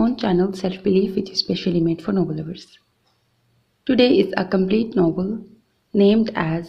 own channel, Self Belief, which is specially made for novel lovers. Today is a complete novel named as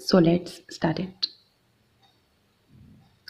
So let's start it.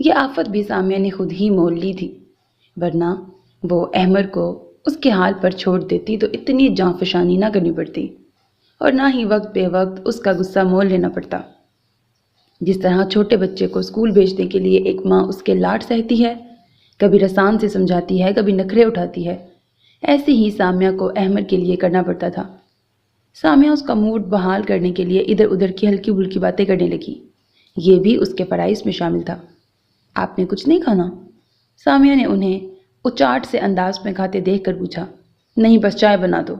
یہ آفت بھی سامیہ نے خود ہی مول لی تھی، ورنہ وہ احمد کو اس کے حال پر چھوڑ دیتی تو اتنی جاں فشانی نہ کرنی پڑتی اور نہ ہی وقت بے وقت اس کا غصہ مول لینا پڑتا۔ جس طرح چھوٹے بچے کو اسکول بھیجنے کے لیے ایک ماں اس کے لاڈ سہتی ہے، کبھی رسان سے سمجھاتی ہے، کبھی نخرے اٹھاتی ہے، ایسے ہی سامیہ کو احمد کے لیے کرنا پڑتا تھا۔ سامیہ اس کا موڈ بحال کرنے کے لیے ادھر ادھر کی ہلکی بھلکی باتیں کرنے لگی۔ یہ بھی اس کے فرائض میں شامل تھا۔ آپ نے کچھ نہیں کھانا؟ سامیہ نے انہیں اچاٹ سے انداز میں کھاتے دیکھ کر پوچھا۔ نہیں، بس چائے بنا دو۔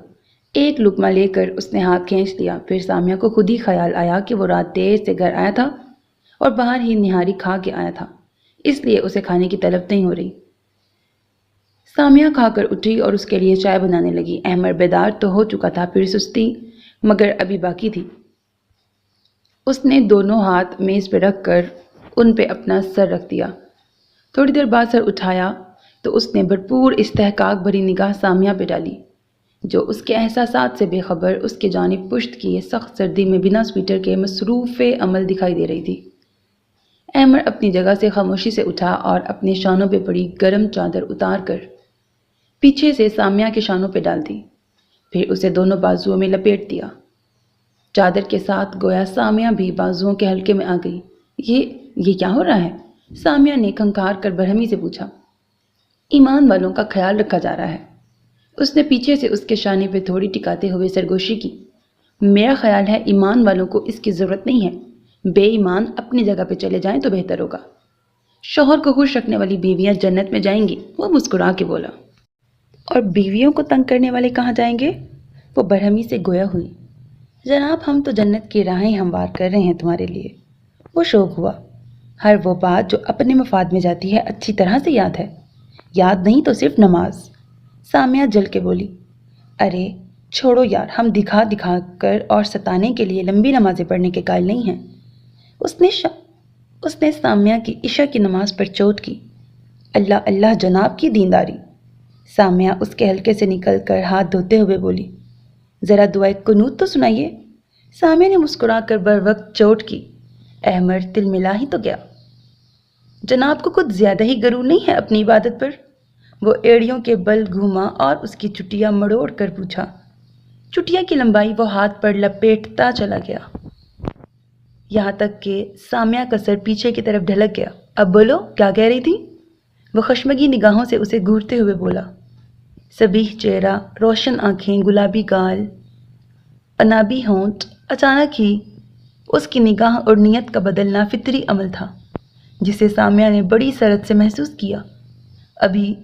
ایک لقمہ لے کر اس نے ہاتھ کھینچ لیا۔ پھر سامیہ کو خود ہی خیال آیا کہ وہ رات دیر سے گھر آیا تھا اور باہر ہی نہاری کھا کے آیا تھا، اس لیے اسے کھانے کی طلب نہیں ہو رہی۔ سامیہ کھا کر اٹھی اور اس کے لیے چائے بنانے لگی۔ احمد بیدار تو ہو چکا تھا، پھر سستی مگر ابھی باقی تھی۔ اس نے دونوں ہاتھ میز پہ رکھ کر ان پہ اپنا سر رکھ دیا۔ تھوڑی دیر بعد سر اٹھایا تو اس نے بھرپور استحقاق بھری نگاہ سامیہ پہ ڈالی، جو اس کے احساسات سے بے خبر اس کے جانب پشت کیے سخت سردی میں بنا سویٹر کے مصروف عمل دکھائی دے رہی تھی۔ احمد اپنی جگہ سے خاموشی سے اٹھا اور اپنے شانوں پہ پڑی گرم چادر اتار کر پیچھے سے سامیہ کے شانوں پہ ڈال دی، پھر اسے دونوں بازوؤں میں لپیٹ دیا۔ چادر کے ساتھ گویا سامیہ بھی بازوؤں کے حلقے میں آ گئی۔ یہ کیا ہو رہا ہے؟ سامیہ نے کھنکھار کر برہمی سے پوچھا۔ ایمان والوں کا خیال رکھا جا رہا ہے۔ اس نے پیچھے سے اس کے شانے پہ تھوڑی ٹکاتے ہوئے سرگوشی کی۔ میرا خیال ہے ایمان والوں کو اس کی ضرورت نہیں ہے، بے ایمان اپنی جگہ پہ چلے جائیں تو بہتر ہوگا۔ شوہر کو خوش رکھنے والی بیویاں جنت میں جائیں گی، وہ مسکرا کے بولا۔ اور بیویوں کو تنگ کرنے والے کہاں جائیں گے؟ وہ برہمی سے گویا ہوئی۔ جناب، ہم تو جنت کی راہیں ہموار کر رہے ہیں تمہارے لیے۔ وہ شوق ہوا۔ ہر وہ بات جو اپنے مفاد میں جاتی ہے اچھی طرح سے یاد ہے۔ یاد نہیں تو صرف نماز۔ سامیہ جل کے بولی۔ ارے چھوڑو یار، ہم دکھا دکھا کر اور ستانے کے لیے لمبی نمازیں پڑھنے کے قائل نہیں ہیں۔ اس نے سامیہ کی عشاء کی نماز پر چوٹ کی۔ اللہ اللہ جناب کی دینداری۔ سامیہ اس کے حلقے سے نکل کر ہاتھ دھوتے ہوئے بولی۔ ذرا دعائے قنوت تو سنائیے۔ سامیہ نے مسکرا کر بر وقت چوٹ کی۔ احمد تل ملا ہی تو گیا۔ جناب کو کچھ زیادہ ہی غرور نہیں ہے اپنی عبادت پر؟ وہ ایڑیوں کے بل گھوما اور اس کی چٹیا مڑوڑ کر پوچھا۔ چٹیا کی لمبائی وہ ہاتھ پر لپیٹتا چلا گیا، یہاں تک کہ سامیہ کا سر پیچھے کی طرف ڈھلک گیا۔ اب بولو، کیا کہہ رہی تھی؟ وہ خشمگی نگاہوں سے اسے گھورتے ہوئے بولا۔ صبیح چہرہ، روشن آنکھیں، گلابی گال، انابی ہونٹ۔ اچانک ہی اس کی نگاہ اور نیت کا بدلنا فطری عمل تھا، جسے سامیہ نے بڑی سرعت سے محسوس کیا۔ ابھی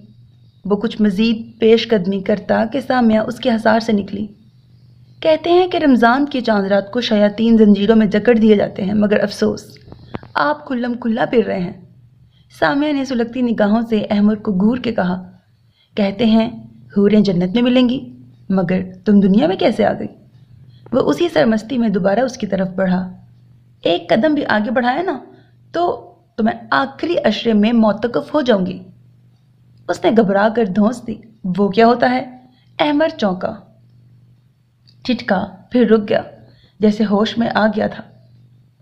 وہ کچھ مزید پیش قدمی کرتا کہ سامیہ اس کے حصار سے نکلی۔ کہتے ہیں کہ رمضان کی چاند رات کو شیاطین زنجیروں میں جکڑ دیے جاتے ہیں، مگر افسوس آپ کھلم کھلا پھر رہے ہیں۔ سامیہ نے سلگتی نگاہوں سے احمد کو گھور کے کہا۔ کہتے ہیں حوریں جنت میں ملیں گی، مگر تم دنیا میں کیسے آ گئی؟ وہ اسی سرمستی میں دوبارہ اس کی طرف بڑھا۔ ایک قدم بھی آگے بڑھایا نا تو میں آخری عشرے میں موتقف ہو جاؤں گی۔ اس نے گھبرا کر دھونس دی۔ وہ کیا ہوتا ہے؟ احمد چونکا، ٹھٹکا، پھر رک گیا، جیسے ہوش میں آ گیا تھا۔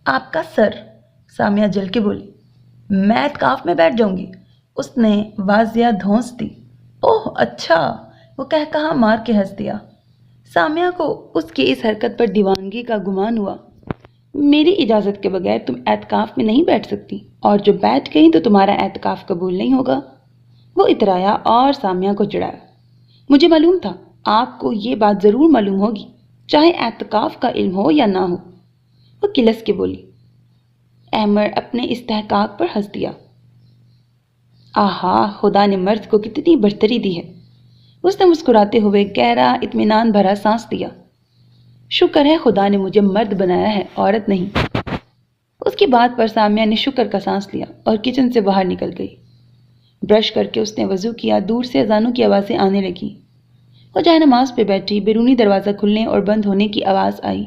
آپ کا سر، سامیہ جل کے بولی۔ میں اعتکاف میں بیٹھ جاؤں گی۔ اس نے واضح دھونس دی۔ اوہ اچھا، وہ کہا مار کے ہنس دیا۔ سامیہ کو اس کی اس حرکت پر دیوانگی کا گمان ہوا۔ میری اجازت کے بغیر تم اعتکاف میں نہیں بیٹھ سکتی، اور جو بیٹھ گئی تو تمہارا اعتکاف قبول نہیں ہوگا۔ وہ اترایا اور سامیہ کو چڑھایا۔ مجھے معلوم تھا آپ کو یہ بات ضرور معلوم ہوگی، چاہے اعتکاف کا علم ہو یا نہ ہو، وہ کلس کے بولی۔ احمد اپنے استحقاق پر ہنس دیا۔ آہا، خدا نے مرد کو کتنی برتری دی ہے۔ اس نے مسکراتے ہوئے گہرا اطمینان بھرا سانس لیا۔ شکر ہے خدا نے مجھے مرد بنایا ہے، عورت نہیں۔ اس کی بات پر سامیہ نے شکر کا سانس لیا اور کچن سے باہر نکل گئی۔ برش کر کے اس نے وضو کیا۔ دور سے اذانوں کی آوازیں آنے لگیں۔ وہ جائے نماز پہ بیٹھی۔ بیرونی دروازہ کھلنے اور بند ہونے کی آواز آئی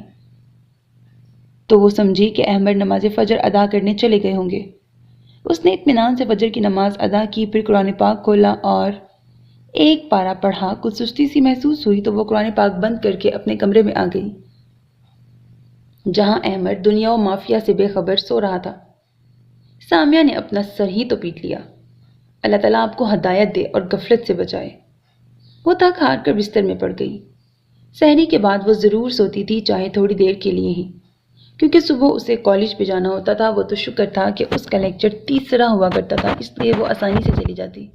تو وہ سمجھی کہ احمد نماز فجر ادا کرنے چلے گئے ہوں گے۔ اس نے اطمینان سے فجر کی نماز ادا کی، پھر قرآن پاک کھولا اور ایک پارہ پڑھا۔ کچھ سستی سی محسوس ہوئی تو وہ قرآن پاک بند کر کے اپنے کمرے میں آ گئی، جہاں احمد دنیا و مافیا سے بے خبر سو رہا تھا۔ سامیہ نے اپنا سر ہی تو پیٹ لیا۔ اللہ تعالیٰ آپ کو ہدایت دے اور غفلت سے بچائے۔ وہ تھک ہار کر بستر میں پڑ گئی۔ سحری کے بعد وہ ضرور سوتی تھی، چاہے تھوڑی دیر کے لیے ہی، کیونکہ صبح اسے کالج پہ جانا ہوتا تھا۔ وہ تو شکر تھا کہ اس کا لیکچر تیسرا ہوا کرتا تھا، اس لیے وہ آسانی سے چلی جاتی۔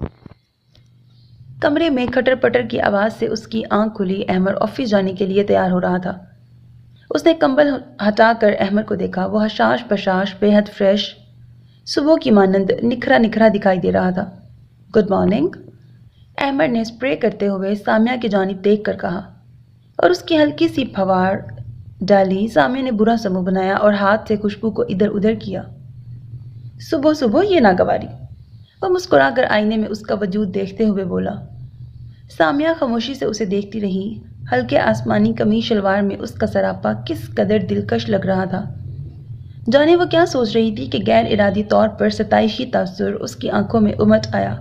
کمرے میں کھٹر پٹر کی آواز سے اس کی آنکھ کھلی۔ احمد آفس جانے کے لیے تیار ہو رہا تھا۔ اس نے کمبل ہٹا کر احمد کو دیکھا۔ وہ حشاش بشاش، بے حد فریش، صبح کی مانند نکھرا نکھرا دکھائی دے رہا تھا۔ گڈ مارننگ، احمد نے اسپرے کرتے ہوئے سامیہ کی جانب دیکھ کر کہا، اور اس کی ہلکی سی پھوار ڈالی۔ سامیہ نے برا سا منہ بنایا اور ہاتھ سے خوشبو کو ادھر ادھر کیا۔ صبح صبح یہ ناگواری۔ وہ مسکرا کر آئینے میں اس کا وجود دیکھتے ہوئے بولا۔ سامیہ خاموشی سے اسے دیکھتی رہی۔ ہلکے آسمانی قمیص شلوار میں اس کا سراپا کس قدر دلکش لگ رہا تھا۔ جانے وہ کیا سوچ رہی تھی کہ غیر ارادی طور پر ستائشی تاثر اس کی آنکھوں میں امٹ آیا،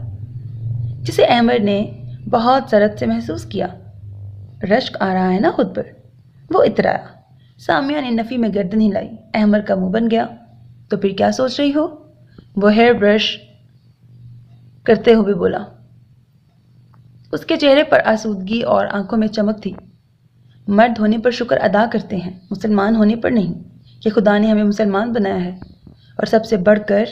جسے احمد نے بہت سرد سے محسوس کیا۔ رشک آ رہا ہے نا خود پر؟ وہ اترایا۔ سامیہ نے نفی میں گردن ہلائی۔ احمد کا منہ بن گیا۔ تو پھر کیا سوچ رہی ہو؟ وہ ہیئر برش کرتے ہوئے بولا۔ اس کے چہرے پر آسودگی اور آنکھوں میں چمک تھی۔ مرد ہونے پر شکر ادا کرتے ہیں، مسلمان ہونے پر نہیں، کہ خدا نے ہمیں مسلمان بنایا ہے، اور سب سے بڑھ کر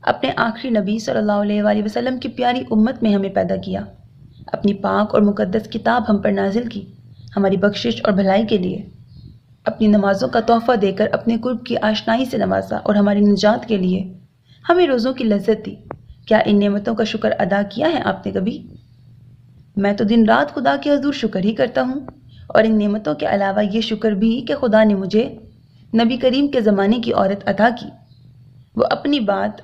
اپنے آخری نبی صلی اللہ علیہ وآلہ وسلم کی پیاری امت میں ہمیں پیدا کیا، اپنی پاک اور مقدس کتاب ہم پر نازل کی، ہماری بخشش اور بھلائی کے لیے، اپنی نمازوں کا تحفہ دے کر اپنے قرب کی آشنائی سے نوازا، اور ہماری نجات کے لیے ہمیں روزوں کی لذت دی۔ کیا ان نعمتوں کا شکر ادا کیا ہے آپ نے کبھی؟ میں تو دن رات خدا کے حضور شکر ہی کرتا ہوں، اور ان نعمتوں کے علاوہ یہ شکر بھی کہ خدا نے مجھے نبی کریم کے زمانے کی عورت عطا کی۔ وہ اپنی بات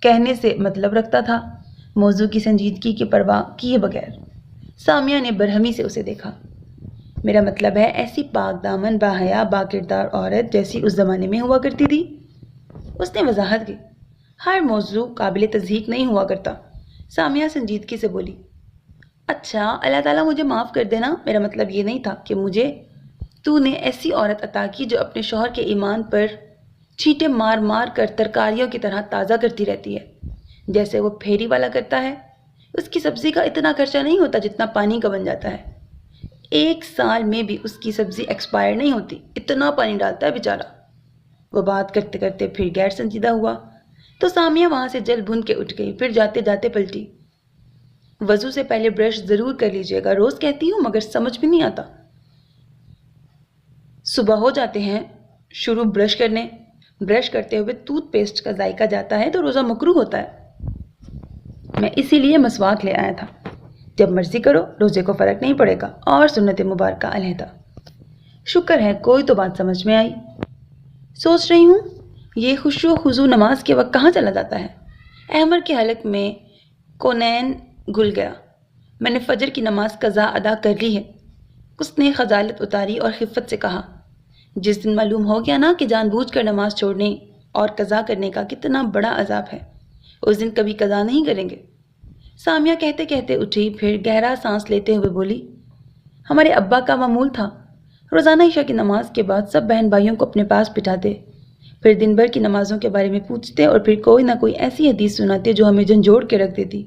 کہنے سے مطلب رکھتا تھا، موضوع کی سنجیدگی کی پرواہ کیے بغیر۔ سامیہ نے برہمی سے اسے دیکھا۔ میرا مطلب ہے ایسی پاک دامن، باحیا، با کردار عورت جیسی اس زمانے میں ہوا کرتی تھی۔ اس نے وضاحت کی۔ ہر موضوع قابل تصدیق نہیں ہوا کرتا۔ سامیہ سنجیدگی سے بولی۔ اچھا، اللہ تعالیٰ مجھے معاف کر دینا، میرا مطلب یہ نہیں تھا کہ مجھے تو نے ایسی عورت عطا کی جو اپنے شوہر کے ایمان پر چھینٹے مار مار کر ترکاریوں کی طرح تازہ کرتی رہتی ہے، جیسے وہ پھیری والا کرتا ہے۔ اس کی سبزی کا اتنا خرچہ نہیں ہوتا جتنا پانی کا بن جاتا ہے۔ 1 سال میں بھی اس کی سبزی ایکسپائر نہیں ہوتی، اتنا پانی ڈالتا ہے بیچارہ۔ وہ بات کرتے کرتے پھر غیر سنجیدہ ہوا تو سامیہ وہاں سے جل بھن کے اٹھ گئی، پھر جاتے جاتے پلٹی۔ وضو سے پہلے برش ضرور کر لیجیے گا، روز کہتی ہوں مگر سمجھ بھی نہیں آتا۔ صبح ہو جاتے ہیں شروع برش کرنے، برش کرتے ہوئے ٹوتھ پیسٹ کا ذائقہ جاتا ہے تو روزہ مکروہ ہوتا ہے۔ میں اسی لیے مسواک لے آیا تھا۔ جب مرضی کرو، روزے کو فرق نہیں پڑے گا، اور سنت مبارکہ علیحدہ۔ شکر ہے کوئی تو بات سمجھ میں آئی۔ سوچ رہی ہوں یہ خشوع و خضوع نماز کے وقت کہاں چلا جاتا ہے؟ احمد کے حلق میں کونین گھل گیا۔ میں نے فجر کی نماز قضا ادا کر لی ہے۔ اس نے خجالت اتاری اور خفت سے کہا، جس دن معلوم ہو گیا نا کہ جان بوجھ کر نماز چھوڑنے اور قضا کرنے کا کتنا بڑا عذاب ہے، اس دن کبھی قضا نہیں کریں گے۔ سامیہ کہتے کہتے اٹھی، پھر گہرا سانس لیتے ہوئے بولی، ہمارے ابا کا معمول تھا، روزانہ عشاء کی نماز کے بعد سب بہن بھائیوں کو اپنے پاس بٹھاتے، پھر دن بھر کی نمازوں کے بارے میں پوچھتے، اور پھر کوئی نہ کوئی ایسی حدیث سناتے جو ہمیں جھنجھوڑ کے رکھ دیتی۔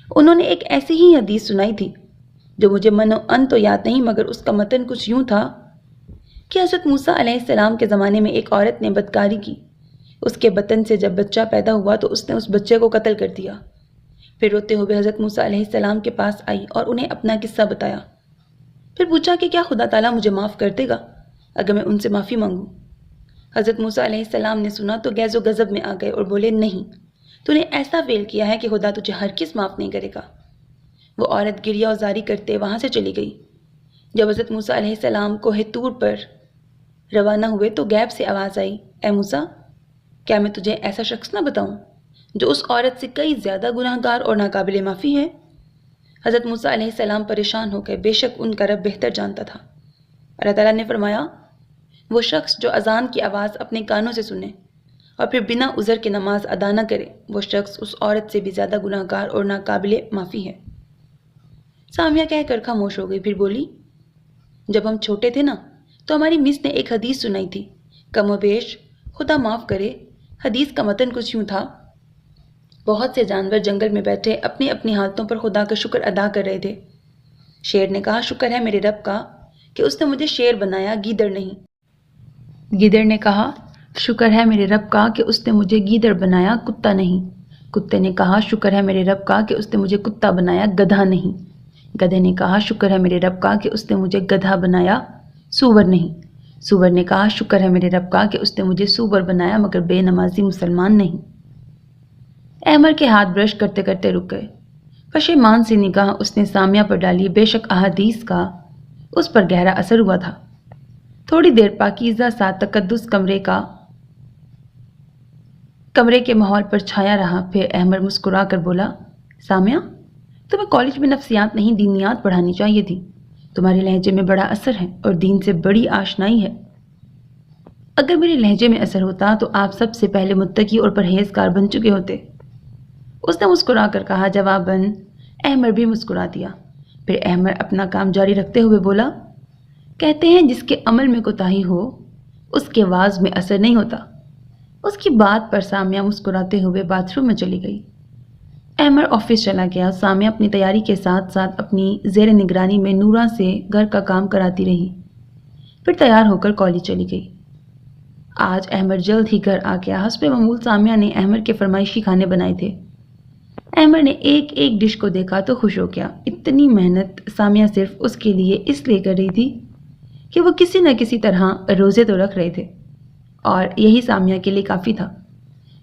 انہوں نے ایک ایسی ہی حدیث سنائی تھی جو مجھے من و ان تو یاد نہیں، مگر اس کا متن کچھ یوں تھا کہ حضرت موسیٰ علیہ السلام کے زمانے میں ایک عورت نے بدکاری کی، اس کے بطن سے جب بچہ پیدا ہوا تو اس نے اس بچے کو قتل کر دیا۔ پھر روتے ہوئے حضرت موسیٰ علیہ السلام کے پاس آئی اور انہیں اپنا قصہ بتایا، پھر پوچھا کہ کیا خدا تعالیٰ مجھے معاف کر دے گا اگر میں ان سے معافی مانگوں؟ حضرت موسیٰ علیہ السلام نے سنا تو غیظ و غضب میں آ گئے اور بولے، نہیں، تو نے ایسا فعل کیا ہے کہ خدا تجھے ہرگز معاف نہیں کرے گا۔ وہ عورت گریہ و زاری کرتے وہاں سے چلی گئی۔ جب حضرت موسیٰ علیہ السلام کوہ طور پر روانہ ہوئے تو غیب سے آواز آئی، اے موسیٰ، کیا میں تجھے ایسا شخص نہ بتاؤں جو اس عورت سے کئی زیادہ گناہ گار اور ناقابل معافی ہے؟ حضرت موسیٰ علیہ السلام پریشان ہو گئے، بے شک ان کا رب بہتر جانتا تھا۔ اللہ تعالیٰ نے فرمایا، وہ شخص جو اذان کی آواز اپنے کانوں سے سنے اور پھر بنا عذر کے نماز ادا نہ کرے، وہ شخص اس عورت سے بھی زیادہ گناہ گار اور ناقابل معافی ہے۔ سامیہ کہہ کر خاموش ہو گئی، پھر بولی، جب ہم چھوٹے تھے نا تو ہماری مس نے ایک حدیث سنائی تھی، کم و بیش خدا معاف کرے حدیث کا متن کچھ یوں تھا: بہت سے جانور جنگل میں بیٹھے اپنی اپنی حالتوں پر خدا کا شکر ادا کر رہے تھے۔ شیر نے کہا، شکر ہے میرے رب کا کہ اس نے مجھے شیر بنایا، گیدڑ نہیں۔ گیدڑ نے کہا، شکر ہے میرے رب کا کہ اس نے مجھے گیدڑ بنایا، کتا نہیں۔ کتے نے کہا، شکر ہے میرے رب کا کہ اس نے مجھے کتا بنایا، گدھا نہیں۔ گدھے نے کہا، شکر ہے میرے رب کا کہ اس نے مجھے گدھا بنایا، سور نہیں۔ سور نے کہا، شکر ہے میرے رب کا کہ اس نے مجھے سور بنایا، مگر بے نمازی مسلمان نہیں۔ احمر کے ہاتھ برش کرتے کرتے رک گئے۔ پشیمان سی نگاہ اس نے سامیہ پر ڈالی۔ بے شک احادیث کا اس پر گہرا اثر ہوا تھا۔ تھوڑی دیر پاکیزہ سا تقدس کمرے کے ماحول پر چھایا رہا، پھر احمر مسکرا کر بولا، سامیہ، تمہیں کالج میں نفسیات نہیں دینیات پڑھانی چاہیے تھی۔ تمہارے لہجے میں بڑا اثر ہے اور دین سے بڑی آشنائی ہے۔ اگر میرے لہجے میں اثر ہوتا تو آپ سب سے پہلے متقی اور پرہیزگار بن چکے ہوتے۔ اس نے مسکرا کر کہا۔ جواباً احمر بھی مسکرا دیا۔ پھر احمر اپنا کام جاری رکھتے ہوئے بولا، کہتے ہیں جس کے عمل میں کوتاہی ہو اس کے واعظ میں اثر نہیں ہوتا۔ اس کی بات پر سامیہ مسکراتے ہوئے باتھ روم میں چلی گئی۔ احمر آفس چلا گیا۔ سامیہ اپنی تیاری کے ساتھ ساتھ اپنی زیر نگرانی میں نورا سے گھر کا کام کراتی رہی، پھر تیار ہو کر کالج چلی گئی۔ آج احمر جلد ہی گھر آ گیا۔ حسب معمول سامیہ نے احمر کے فرمائشی کھانے بنائے تھے۔ احمر نے ایک ایک ڈش کو دیکھا تو خوش ہو گیا۔ اتنی محنت سامیہ صرف اس کے لیے اس لیے کر رہی تھی کہ وہ کسی نہ کسی طرح روزے تو رکھ رہے تھے، اور یہی سامیہ کے لیے کافی تھا۔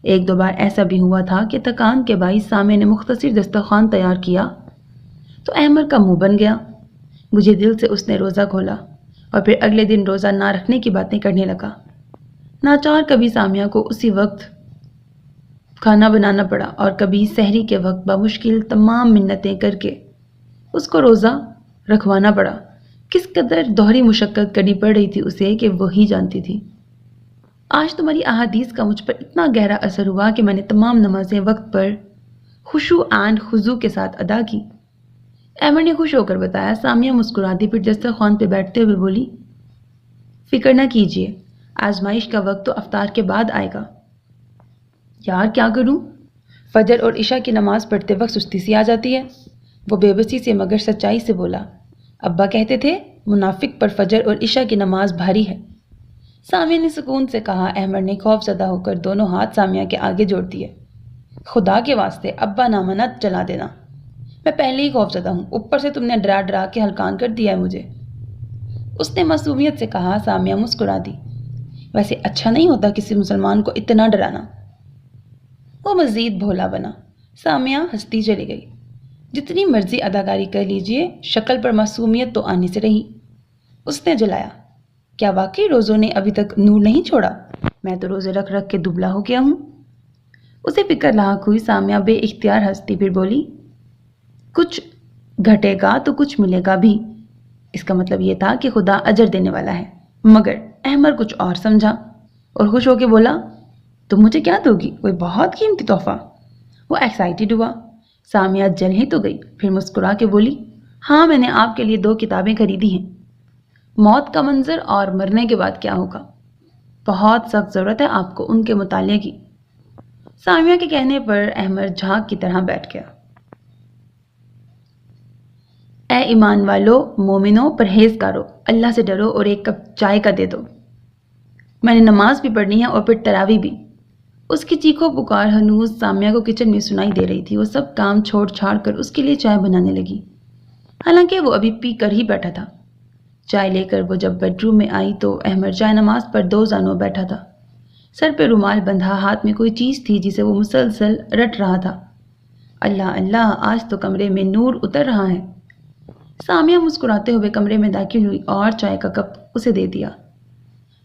ایک دو بار ایسا بھی ہوا تھا کہ تھکان کے باعث سامیہ نے مختصر دسترخوان تیار کیا تو احمر کا منہ بن گیا۔ مجھے دل سے اس نے روزہ کھولا اور پھر اگلے دن روزہ نہ رکھنے کی باتیں کرنے لگا۔ ناچار کبھی سامیہ کو اسی وقت کھانا بنانا پڑا اور کبھی سحری کے وقت بمشکل تمام منتیں کر کے اس کو روزہ رکھوانا پڑا۔ کس قدر دوہری مشقت کرنی پڑ رہی تھی اسے کہ وہی جانتی تھی۔ آج تمہاری احادیث کا مجھ پر اتنا گہرا اثر ہوا کہ میں نے تمام نمازیں وقت پر خشوع اینڈ خضوع کے ساتھ ادا کی، احمر نے خوش ہو کر بتایا۔ سامیہ مسکرا دی، پھر دسترخوان پہ بیٹھتے ہوئے بولی، فکر نہ کیجیے، آزمائش کا وقت تو افطار کے بعد آئے گا۔ یار کیا کروں؟ فجر اور عشاء کی نماز پڑھتے وقت سستی سی آ جاتی ہے۔ وہ بے بسی سے مگر سچائی سے بولا، ابا کہتے تھے منافق پر فجر اور عشاء کی نماز بھاری ہے۔ سامیہ نے سکون سے کہا۔ احمر نے خوف زدہ ہو کر دونوں ہاتھ سامیہ کے آگے جوڑ دیے۔ خدا کے واسطے ابا نامہ نہ چلا دینا، میں پہلے ہی خوف زدہ ہوں، اوپر سے تم نے ڈرا ڈرا کے ہلکان کر دیا ہے مجھے، اس نے معصومیت سے کہا۔ سامیہ مسکرا دی۔ ویسے اچھا نہیں ہوتا کسی مسلمان کو اتنا ڈرانا۔ وہ مزید بھولا بنا۔ سامیہ ہنستی چلی گئی۔ جتنی مرضی اداکاری کر لیجئے، شکل پر معصومیت تو آنے سے رہی۔ اس نے جلایا، کیا واقعی روزوں نے ابھی تک نور نہیں چھوڑا؟ میں تو روزے رکھ رکھ کے دبلا ہو گیا ہوں۔ اسے فکر لاحق ہوئی۔ سامیہ بے اختیار ہنستی، پھر بولی، کچھ گھٹے گا تو کچھ ملے گا بھی۔ اس کا مطلب یہ تھا کہ خدا اجر دینے والا ہے، مگر احمر کچھ اور سمجھا اور خوش ہو کے بولا، تم مجھے کیا دو گی؟ کوئی بہت قیمتی تحفہ؟ وہ ایکسائٹیڈ ہوا۔ سامیہ جل ہی تو گئی، پھر مسکرا کے بولی، ہاں میں نے آپ کے لیے 2 کتابیں خریدی ہیں، موت کا منظر اور مرنے کے بعد کیا ہوگا۔ بہت سخت ضرورت ہے آپ کو ان کے مطالعے کی۔ سامیہ کے کہنے پر احمر جھاگ کی طرح بیٹھ گیا۔ اے ایمان والو، مومنو، پرہیزگارو، اللہ سے ڈرو اور ایک کپ چائے کا دے دو، میں نے نماز بھی پڑھنی ہے اور پھر تراویح بھی۔ اس کی چیخو پکار ہنوز سامیہ کو کچن میں سنائی دے رہی تھی۔ وہ سب کام چھوڑ چھاڑ کر اس کے لیے چائے بنانے لگی، حالانکہ وہ ابھی پی کر ہی بیٹھا تھا۔ چائے لے کر وہ جب بیڈ روم میں آئی تو احمر جائے نماز پر 2 زانوں بیٹھا تھا، سر پہ رومال بندھا، ہاتھ میں کوئی چیز تھی جسے وہ مسلسل رٹ رہا تھا۔ اللہ اللہ، آج تو کمرے میں نور اتر رہا ہے۔ سامیہ مسکراتے ہوئے کمرے میں داخل ہوئی اور چائے کا کپ اسے دے دیا،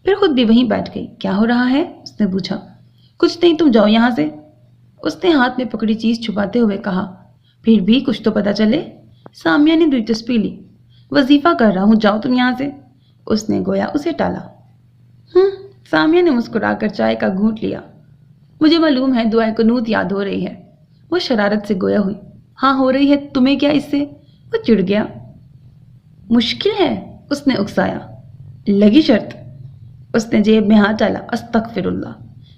پھر خود بھی وہیں بیٹھ گئی۔ کیا ہو رہا ہے؟ اس نے پوچھا۔ کچھ نہیں، تم جاؤ یہاں سے، اس نے ہاتھ میں پکڑی چیز چھپاتے ہوئے کہا۔ پھر بھی کچھ تو پتہ چلے، سامیہ نے دلچسپی لی۔ وظیفہ کر رہا ہوں، جاؤ تم یہاں سے، اس نے گویا اسے ٹالا۔ سامیہ نے مسکرا کر چائے کا گھونٹ لیا۔ مجھے معلوم ہے دعائے قنوت یاد ہو رہی ہے، وہ شرارت سے گویا ہوئی۔ ہاں ہو رہی ہے، تمہیں کیا اس سے؟ وہ چڑ گیا۔ مشکل ہے، اس نے اکسایا۔ لگی شرط، اس نے جیب میں ہاتھ ڈالا۔ استغفر اللہ،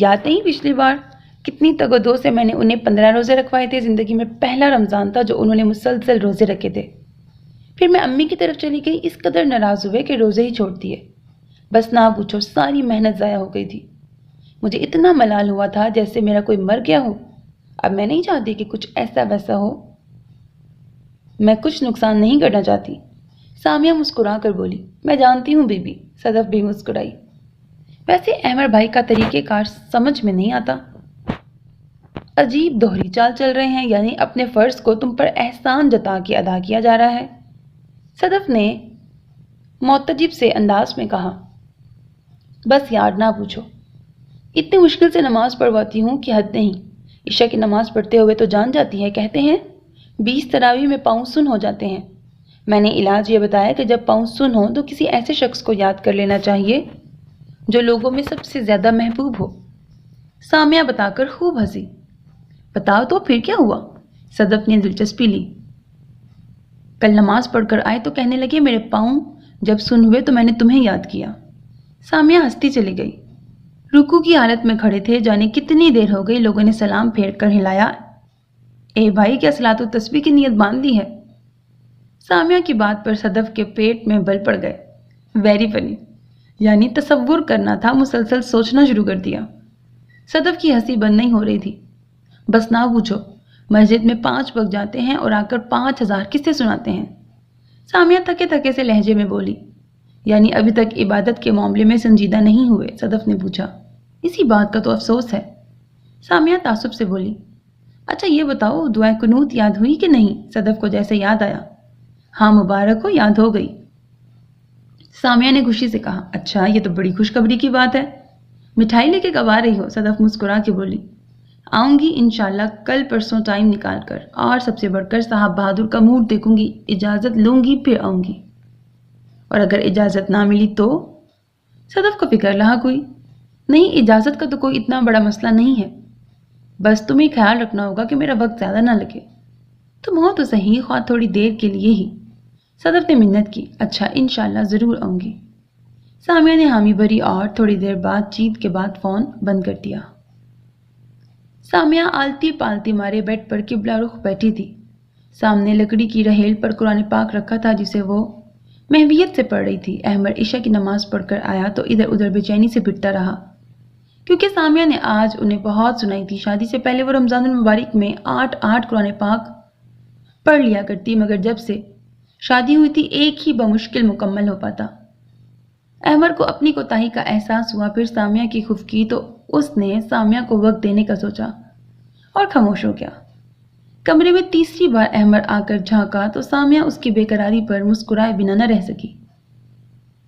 یاد نہیں پچھلی بار کتنی تگودو سے میں نے انہیں 15 روزے رکھوائے تھے؟ زندگی میں پہلا رمضان تھا جو انہوں نے مسلسل روزے رکھے تھے۔ پھر میں امی کی طرف چلی گئی، اس قدر ناراض ہوئے کہ روزے ہی چھوڑ دیے۔ بس نہ پوچھو، ساری محنت ضائع ہو گئی تھی۔ مجھے اتنا ملال ہوا تھا جیسے میرا کوئی مر گیا ہو۔ اب میں نہیں چاہتی کہ کچھ ایسا ویسا ہو، میں کچھ نقصان نہیں کرنا چاہتی۔ سامیہ مسکرا کر بولی، میں جانتی ہوں بی بی۔ صدف بھی مسکرائی۔ ویسے احمر بھائی کا طریقہ کار سمجھ میں نہیں آتا، عجیب دوہری چال چل رہے ہیں، یعنی اپنے فرض کو تم پر احسان جتا کے ادا کیا جا رہا ہے۔ صدف نے معتجب سے انداز میں کہا، بس یار نہ پوچھو، اتنی مشکل سے نماز پڑھواتی ہوں کہ حد نہیں۔ عشاء کی نماز پڑھتے ہوئے تو جان جاتی ہے، کہتے ہیں 20 تراویح میں پاؤں سن ہو جاتے ہیں۔ میں نے علاج یہ بتایا کہ جب پاؤں سن ہو تو کسی ایسے شخص کو یاد کر لینا چاہیے جو لوگوں میں سب سے زیادہ محبوب ہو۔ سامیہ بتا کر خوب ہنسی۔ بتاؤ تو پھر کیا ہوا؟ صدف نے دلچسپی لی۔ کل نماز پڑھ کر آئے تو کہنے لگے میرے پاؤں جب سن ہوئے تو میں نے تمہیں یاد کیا۔ سامیہ ہنستی چلی گئی۔ رکوع کی حالت میں کھڑے تھے، جانے کتنی دیر ہو گئی، لوگوں نے سلام پھیر کر ہلایا، اے بھائی کیا صلاۃ التسبیح کی نیت باندھ لی ہے؟ سامیہ کی بات پر صدف کے پیٹ میں بل پڑ گئے۔ ویری فنی، یعنی تصور کرنا تھا، مسلسل سوچنا شروع کر دیا۔ صدف کی ہنسی بند نہیں ہو رہی تھی۔ بس نہ پوچھو، مسجد میں 5 وقت جاتے ہیں اور آ کر 5000 قصے سناتے ہیں۔ سامیہ تھکے تھکے سے لہجے میں بولی، یعنی ابھی تک عبادت کے معاملے میں سنجیدہ نہیں ہوئے؟ صدف نے پوچھا۔ اسی بات کا تو افسوس ہے۔ سامیہ تعصب سے بولی۔ اچھا یہ بتاؤ دعائے قنوت یاد ہوئی کہ نہیں؟ صدف کو جیسے یاد آیا۔ ہاں مبارک ہو، یاد ہو گئی۔ سامیہ نے خوشی سے کہا، اچھا یہ تو بڑی خوشخبری کی بات ہے۔ مٹھائی لے کے کب آ رہی ہو؟ صدف مسکرا کے بولی، آؤں گی انشاءاللہ کل پرسوں ٹائم نکال کر، اور سب سے بڑھ کر صاحب بہادر کا موڈ دیکھوں گی، اجازت لوں گی پھر آؤں گی۔ اور اگر اجازت نہ ملی تو؟ صدف کو فکر رہا کوئی نہیں، اجازت کا تو کوئی اتنا بڑا مسئلہ نہیں ہے، بس تمہیں خیال رکھنا ہوگا کہ میرا وقت زیادہ نہ لگے۔ تم ہو تو صحیح، خواہ تھوڑی دیر کے لیے ہی۔ صدف نے منت کی، اچھا انشاءاللہ ضرور آؤں گی۔ سامیہ نے حامی بھری اور تھوڑی دیر بات چیت کے بعد فون بند کر دیا۔ سامیہ آلتی پالتی مارے بیڈ پر قبلہ رخ بیٹھی تھی۔ سامنے لکڑی کی رہیل پر قرآن پاک رکھا تھا جسے وہ محویت سے پڑھ رہی تھی۔ احمد عشاء کی نماز پڑھ کر آیا تو ادھر ادھر بے چینی سے پھرتا رہا، کیونکہ سامیہ نے آج انہیں بہت سنائی تھی۔ شادی سے پہلے وہ رمضان المبارک میں 8 قرآن پاک پڑھ لیا کرتی، مگر جب سے شادی ہوئی تھی ایک ہی بمشکل مکمل ہو پاتا۔ احمد کو اپنی کوتاہی کا احساس ہوا، پھر سامیہ کی خفگی تو اس نے سامیہ کو وقت دینے کا سوچا اور خاموش ہو گیا۔ کمرے میں تیسری بار احمد آ کر جھانکا تو سامیہ اس کی بے قراری پر مسکرائے بنا نہ رہ سکی۔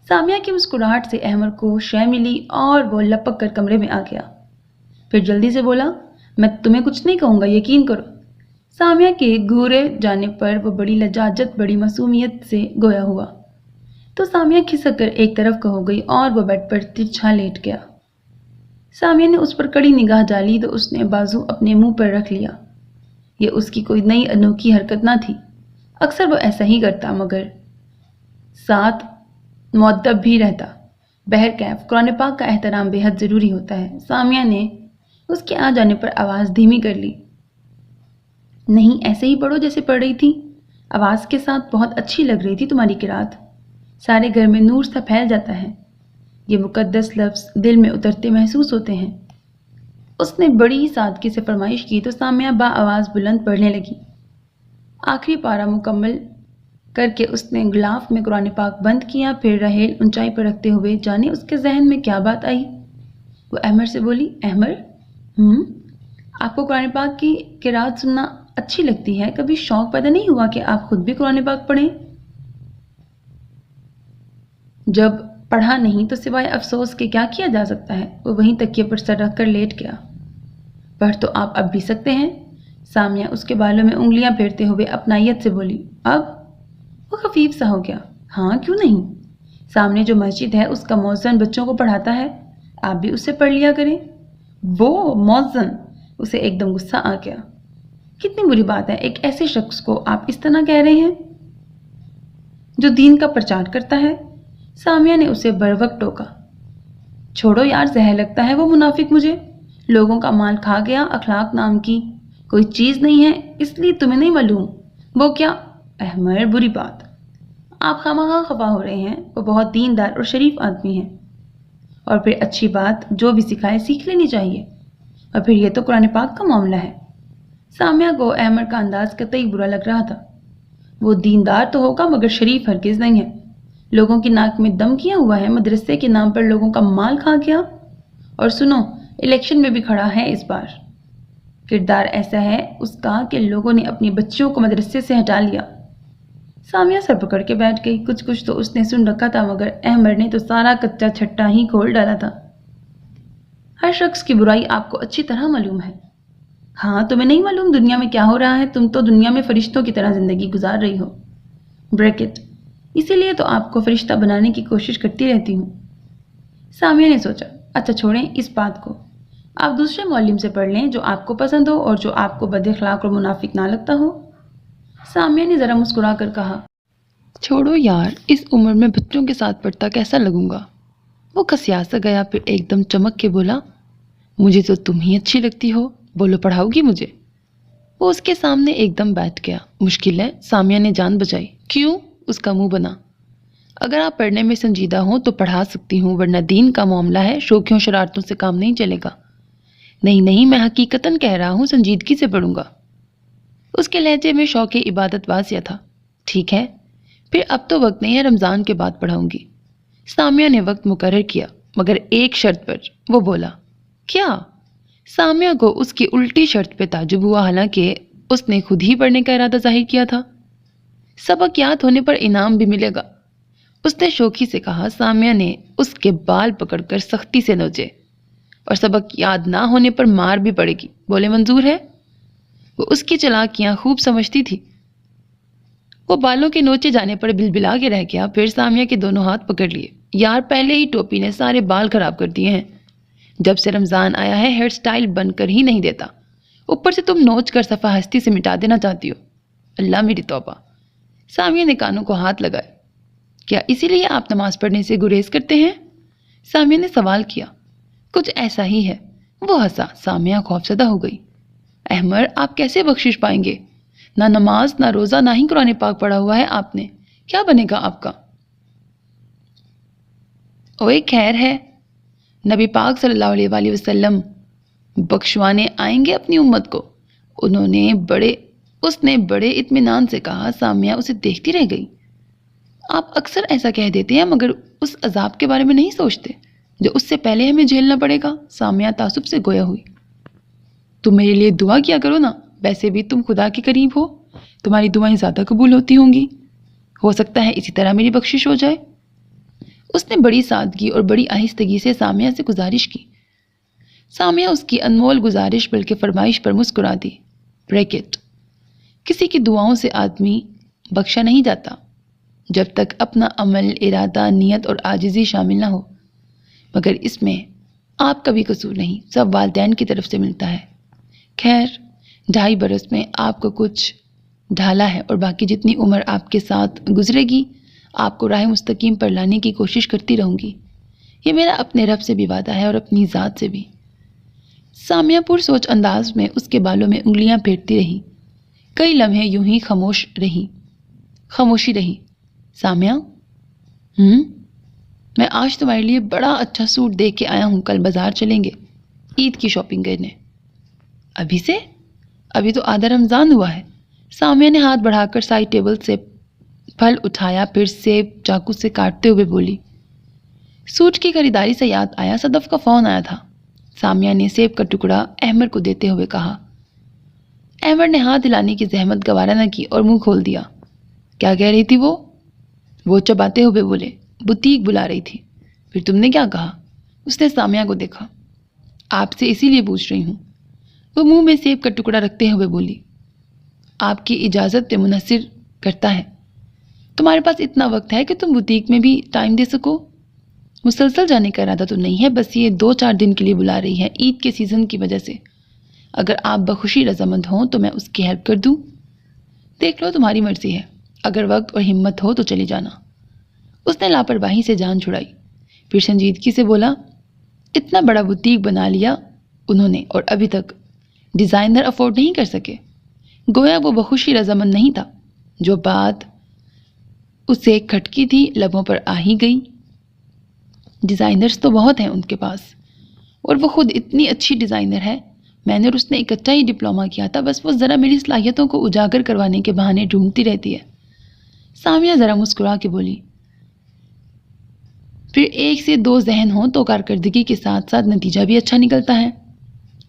سامیہ کی مسکراہٹ سے احمد کو شے ملی اور وہ لپک کر کمرے میں آ گیا۔ پھر جلدی سے بولا، میں تمہیں کچھ نہیں کہوں گا، یقین کرو۔ سامیہ کے گھورے جانے پر وہ بڑی لجاجت بڑی معصومیت سے گویا ہوا تو سامیہ کھسک کر ایک طرف کو ہو گئی اور وہ بیڈ پر ترچھا لیٹ گیا۔ سامیہ نے اس پر کڑی نگاہ ڈالی تو اس نے بازو اپنے منہ پر رکھ لیا۔ یہ اس کی کوئی نئی انوکھی حرکت نہ تھی، اکثر وہ ایسا ہی کرتا، مگر ساتھ مؤدب بھی رہتا۔ بہرکیف قرآن پاک کا احترام بے حد ضروری ہوتا ہے۔ سامیہ نے اس کے آ جانے پر آواز دھیمی کر لی۔ نہیں ایسے ہی پڑھو جیسے پڑھ رہی تھی، آواز کے ساتھ بہت اچھی لگ رہی تھی تمہاری قرات، سارے گھر میں نور سا پھیل جاتا ہے، یہ مقدس لفظ دل میں اترتے محسوس ہوتے ہیں۔ اس نے بڑی سادگی سے فرمائش کی تو سامیہ با آواز بلند پڑھنے لگی۔ آخری پارہ مکمل کر کے اس نے غلاف میں قرآن پاک بند کیا، پھر رہیل اونچائی پر رکھتے ہوئے جانے اس کے ذہن میں کیا بات آئی، وہ احمد سے بولی، احمد آپ کو قرآن پاک کی قرات سننا اچھی لگتی ہے، کبھی شوق پیدا نہیں ہوا کہ آپ خود بھی قرآن پاک پڑھیں؟ جب پڑھا نہیں تو سوائے افسوس کے کیا کیا جا سکتا ہے؟ وہ وہیں تکیے پر سر رکھ کر لیٹ گیا۔ پڑھ تو آپ اب بھی سکتے ہیں؟ سامیہ اس کے بالوں میں انگلیاں پھیرتے ہوئے اپنائیت سے بولی۔ اب؟ وہ خفیف سا ہو گیا۔ ہاں کیوں نہیں، سامنے جو مسجد ہے اس کا مؤذن بچوں کو پڑھاتا ہے، آپ بھی اس سے پڑھ لیا کریں۔ وہ مؤذن، اسے ایک دم غصہ آ گیا۔ کتنی بری بات ہے، ایک ایسے شخص کو آپ اس طرح کہہ رہے ہیں جو دین کا پرچار کرتا ہے۔ سامیہ نے اسے بروقت ٹوکا۔ چھوڑو یار، زہر لگتا ہے وہ منافق مجھے، لوگوں کا مال کھا گیا، اخلاق نام کی کوئی چیز نہیں ہے، اس لیے تمہیں نہیں معلوم۔ وہ کیا؟ احمر، بری بات، آپ خواہ خفا ہو رہے ہیں، وہ بہت دیندار اور شریف آدمی ہیں، اور پھر اچھی بات جو بھی سکھائے سیکھ لینی چاہیے، اور پھر یہ تو قرآن پاک کا معاملہ ہے۔ سامیہ کو احمر کا انداز قطعی برا لگ رہا تھا۔ وہ دیندار تو ہوگا مگر شریف ہرگز نہیں ہے، لوگوں کی ناک میں دم کیا ہوا ہے، مدرسے کے نام پر لوگوں کا مال کھا گیا، اور سنو الیکشن میں بھی کھڑا ہے اس بار۔ کردار ایسا ہے اس کا کہ لوگوں نے اپنی بچیوں کو مدرسے سے ہٹا لیا۔ سامیہ سر پکڑ کے بیٹھ گئی۔ کچھ تو اس نے سن رکھا تھا مگر احمر نے تو سارا کچا چھٹا ہی کھول ڈالا تھا۔ ہر شخص کی برائی آپ کو اچھی طرح معلوم ہے۔ ہاں، تمہیں نہیں معلوم دنیا میں کیا ہو رہا ہے؟ تم تو دنیا میں فرشتوں کی طرح زندگی گزار رہی ہو۔ بریکٹ، اسی لیے تو آپ کو فرشتہ بنانے کی کوشش کرتی رہتی ہوں۔ سامیہ نے سوچا، اچھا چھوڑیں اس بات کو، آپ دوسرے معلم سے پڑھ لیں جو آپ کو پسند ہو اور جو آپ کو بد اخلاق اور منافق نہ لگتا ہو۔ سامیہ نے ذرا مسکرا کر کہا، چھوڑو یار، اس عمر میں بچوں کے ساتھ پڑھتا کیسا لگوں گا۔ وہ کسیا سا گیا، پھر ایک دم چمک کے بولا، مجھے تو تم ہی اچھی لگتی ہو، بولو پڑھاؤ گی مجھے؟ وہ اس کے سامنے ایک دم بیٹھ گیا۔ مشکل ہے، سامیہ نے جان بچائی۔ کیوں؟ اس کا منہ بنا۔ اگر آپ پڑھنے میں سنجیدہ ہوں تو پڑھا سکتی ہوں، ورنہ دین کا معاملہ ہے، شوخیوں شرارتوں سے کام نہیں چلے گا۔ نہیں، میں حقیقتاً کہہ رہا ہوں، سنجیدگی سے پڑھوں گا۔ اس کے لہجے میں شوق عبادت واضح تھا۔ ٹھیک ہے، پھر اب تو وقت نہیں ہے، رمضان کے بعد پڑھاؤں گی۔ سامیہ نے وقت مقرر کیا، مگر ایک شرط پر۔ وہ بولا، کیا؟ سامیہ کو اس کی الٹی شرط پہ تعجب ہوا، حالانکہ اس نے خود ہی پڑھنے کا ارادہ ظاہر کیا تھا۔ سبق یاد ہونے پر انعام بھی ملے گا، اس نے شوخی سے کہا۔ سامیہ نے اس کے بال پکڑ کر سختی سے نوچے، اور سبق یاد نہ ہونے پر مار بھی پڑے گی، بولے منظور ہے؟ وہ اس کی چالاکیاں خوب سمجھتی تھی۔ وہ بالوں کے نوچے جانے پر بلبلا کے رہ گیا، پھر سامیہ کے دونوں ہاتھ پکڑ لیے۔ یار، پہلے ہی ٹوپی نے سارے بال خراب کر دیے ہیں، جب سے رمضان آیا ہے ہیئر سٹائل بن کر ہی نہیں دیتا، اوپر سے تم نوچ کر صفحہ ہستی سے مٹا دینا چاہتی ہو۔ اللہ میری توبہ! سامیہ نے کانوں کو ہاتھ لگائے۔ کیا اسی لیے آپ نماز پڑھنے سے گریز کرتے ہیں؟ سامیہ نے سوال کیا۔ کچھ ایسا ہی ہے، وہ ہنسا۔ سامیہ خوفزدہ ہو گئی۔ احمر، آپ کیسے بخشش پائیں گے؟ نہ نماز، نہ روزہ، نہ ہی قرآن پاک پڑھا ہوا ہے آپ نے، کیا بنے گا آپ کا؟ اوے خیر ہے، نبی پاک صلی اللہ علیہ وآلہ وسلم بخشوانے آئیں گے اپنی امت کو، اس نے بڑے اطمینان سے کہا۔ سامیہ اسے دیکھتی رہ گئی۔ آپ اکثر ایسا کہہ دیتے ہیں مگر اس عذاب کے بارے میں نہیں سوچتے جو اس سے پہلے ہمیں جھیلنا پڑے گا۔ سامیہ تعصب سے گویا ہوئی۔ تم میرے لیے دعا کیا کرو نا، ویسے بھی تم خدا کے قریب ہو، تمہاری دعائیں زیادہ قبول ہوتی ہوں گی، ہو سکتا ہے اسی طرح میری بخشش ہو جائے۔ اس نے بڑی سادگی اور بڑی آہستگی سے سامیہ سے گزارش کی۔ سامیہ اس کی انمول گزارش بلکہ فرمائش پر مسکرا دی۔ بریکٹ، کسی کی دعاؤں سے آدمی بخشا نہیں جاتا جب تک اپنا عمل، ارادہ، نیت اور عاجزی شامل نہ ہو، مگر اس میں آپ کا بھی قصور نہیں، سب والدین کی طرف سے ملتا ہے۔ خیر، 2.5 برس میں آپ کو کچھ ڈھالا ہے، اور باقی جتنی عمر آپ کے ساتھ گزرے گی آپ کو راہ مستقیم پر لانے کی کوشش کرتی رہوں گی، یہ میرا اپنے رب سے بھی وعدہ ہے اور اپنی ذات سے بھی۔ سامیہ پر سوچ انداز میں اس کے بالوں میں انگلیاں پھیرتی رہی۔ کئی لمحے یوں ہی خاموشی رہی۔ سامیہ، میں آج تمہارے لیے بڑا اچھا سوٹ دیکھ کے آیا ہوں، کل بازار چلیں گے عید کی شاپنگ کرنے۔ ابھی سے؟ ابھی تو آدھا رمضان ہوا ہے۔ سامیہ نے ہاتھ بڑھا کر سائڈ ٹیبل سے پھل اٹھایا، پھر سیب چاقو سے کاٹتے ہوئے بولی۔ سوٹ کی خریداری سے یاد آیا، صدف کا فون آیا تھا۔ سامیہ نے سیب کا ٹکڑا احمر کو دیتے ہوئے کہا۔ احمر نے ہاتھ ہلانے کی زحمت گوارا نہ کی اور منہ کھول دیا۔ کیا کہہ رہی تھی وہ چباتے ہوئے بولے، بوتیک بلا رہی تھی۔ پھر تم نے کیا کہا؟ اس نے سامیہ کو دیکھا۔ آپ سے اسی لیے پوچھ رہی ہوں۔ وہ منہ میں سیب کا ٹکڑا رکھتے ہوئے بولی، آپ کی اجازت پہ منحصر کرتا ہے، تمہارے پاس اتنا وقت ہے کہ تم بوتیک میں بھی ٹائم دے سکو؟ مسلسل جانے کا ارادہ تو نہیں ہے، بس یہ 2-4 دن کے لیے بلا رہی ہے، عید کے سیزن کی وجہ سے۔ اگر آپ بخوشی رضامند ہوں تو میں اس کی ہیلپ کر دوں۔ دیکھ لو، تمہاری مرضی ہے، اگر وقت اور ہمت ہو تو چلی جانا۔ اس نے لاپرواہی سے جان چھڑائی، پھر سنجیدگی سے بولا، اتنا بڑا بوتیک بنا لیا، انہوں نے اور ابھی تک ڈیزائنر افورڈ نہیں کر سکے۔ گویا وہ بخوشی رضامند نہیں تھا۔ جو بات اسے کھٹکی تھی لبوں پر آ ہی گئی۔ ڈیزائنرز تو بہت ہیں ان کے پاس، اور وہ خود اتنی اچھی ڈیزائنر ہے۔ میں نے اور اس نے اکٹھا ہی ڈپلومہ کیا تھا، بس وہ ذرا میری صلاحیتوں کو اجاگر کروانے کے بہانے ڈھونڈتی رہتی ہے۔ سامیہ ذرا مسکرا کے بولی، پھر ایک سے دو ذہن ہوں تو کارکردگی کے ساتھ ساتھ نتیجہ بھی اچھا نکلتا ہے۔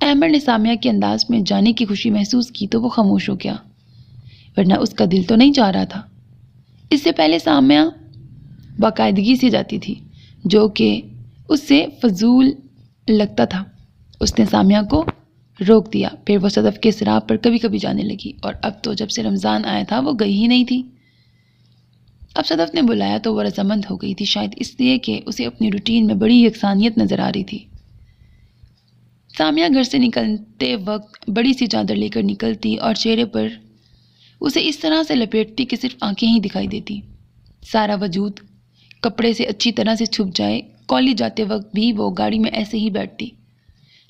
احمد نے سامیہ کے انداز میں جانے کی خوشی محسوس کی تو وہ خاموش ہو گیا، ورنہ اس کا دل تو نہیں چاہ رہا تھا۔ اس سے پہلے سامیہ باقاعدگی سے جاتی تھی، جو کہ اس سے فضول لگتا تھا۔ اس نے سامیہ کو روک دیا، پھر وہ صدف کے سراب پر کبھی کبھی جانے لگی، اور اب تو جب سے رمضان آیا تھا وہ گئی ہی نہیں تھی۔ اب صدف نے بلایا تو وہ رضامند ہو گئی تھی، شاید اس لیے کہ اسے اپنی روٹین میں بڑی یکسانیت نظر آ رہی تھی۔ سامیہ گھر سے نکلتے وقت بڑی سی چادر لے کر نکلتی اور چہرے پر اسے اس طرح سے لپیٹتی کہ صرف آنکھیں ہی دکھائی دیتی، سارا وجود کپڑے سے اچھی طرح سے چھپ جائے۔ کالج جاتے وقت بھی وہ گاڑی میں ایسے ہی بیٹھتی،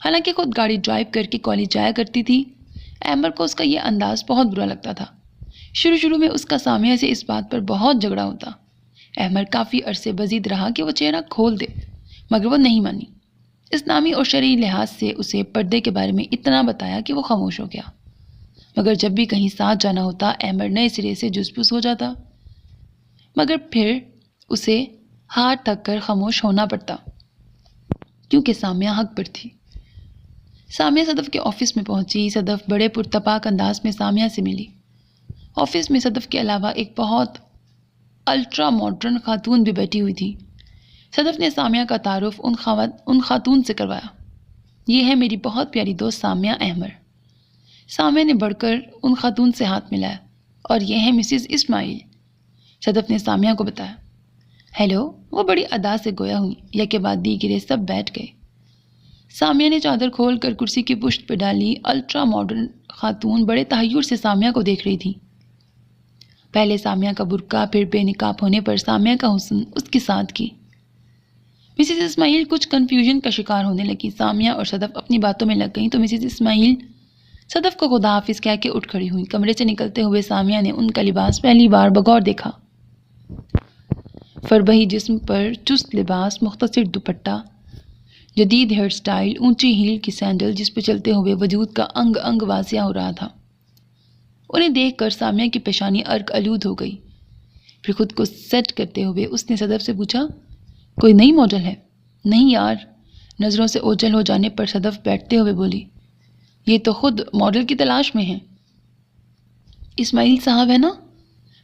حالانکہ خود گاڑی ڈرائیو کر کے کالج جایا کرتی تھی۔ احمد کو اس کا یہ انداز بہت برا لگتا تھا۔ شروع میں اس کا سامیہ سے اس بات پر بہت جھگڑا ہوتا۔ احمد کافی عرصے بزید رہا کہ وہ چہرہ کھول دے، مگر وہ نہیں مانی۔ اسلامی اور شرعی لحاظ سے اسے پردے کے بارے میں اتنا بتایا کہ وہ خاموش ہو گیا، مگر جب بھی کہیں ساتھ جانا ہوتا احمد نئے سرے سے جزبز ہو جاتا، مگر پھر اسے ہار تھک کر خاموش ہونا پڑتا، کیونکہ سامیہ حق پر تھی۔ سامیہ صدف کے آفس میں پہنچی۔ صدف بڑے پرتپاک انداز میں سامیہ سے ملی۔ آفس میں صدف کے علاوہ ایک بہت الٹرا ماڈرن خاتون بھی بیٹھی ہوئی تھی۔ صدف نے سامیہ کا تعارف ان خاتون سے کروایا۔ یہ ہے میری بہت پیاری دوست سامیہ احمد۔ سامیہ نے بڑھ کر ان خاتون سے ہاتھ ملایا، اور یہ ہے مسز اسماعیل۔ صدف نے سامیہ کو بتایا۔ ہیلو، وہ بڑی ادا سے گویا ہوئی، یکے بعد دیگرے سب بیٹھ گئے۔ سامیہ نے چادر کھول کر کرسی کی پشت پہ ڈالی۔ الٹرا ماڈرن خاتون بڑے تحیر سے سامیہ کو دیکھ رہی تھی۔ پہلے سامیہ کا برقع، پھر بے نقاب ہونے پر سامیہ کا حسن اس کے ساتھ کی۔ مسز اسماعیل کچھ کنفیوژن کا شکار ہونے لگی۔ سامیہ اور صدف اپنی باتوں میں لگ گئیں تو مسز اسماعیل صدف کو خدا حافظ کہہ کے اٹھ کھڑی ہوئی۔ کمرے سے نکلتے ہوئے سامیہ نے ان کا لباس پہلی بار بغور دیکھا۔ فربہی جسم پر چست لباس، مختصر دوپٹہ، جدید ہیئر سٹائل، اونچی ہیل کی سینڈل جس پہ چلتے ہوئے وجود کا انگ انگ واضح ہو رہا تھا۔ انہیں دیکھ کر سامیہ کی پیشانی ارک آلود ہو گئی۔ پھر خود کو سیٹ کرتے ہوئے اس نے صدف سے پوچھا، کوئی نئی ماڈل ہے؟ نہیں یار۔ نظروں سے اوجھل ہو جانے پر صدف بیٹھتے ہوئے بولی، یہ تو خود ماڈل کی تلاش میں ہیں۔ اسماعیل صاحب ہے نا،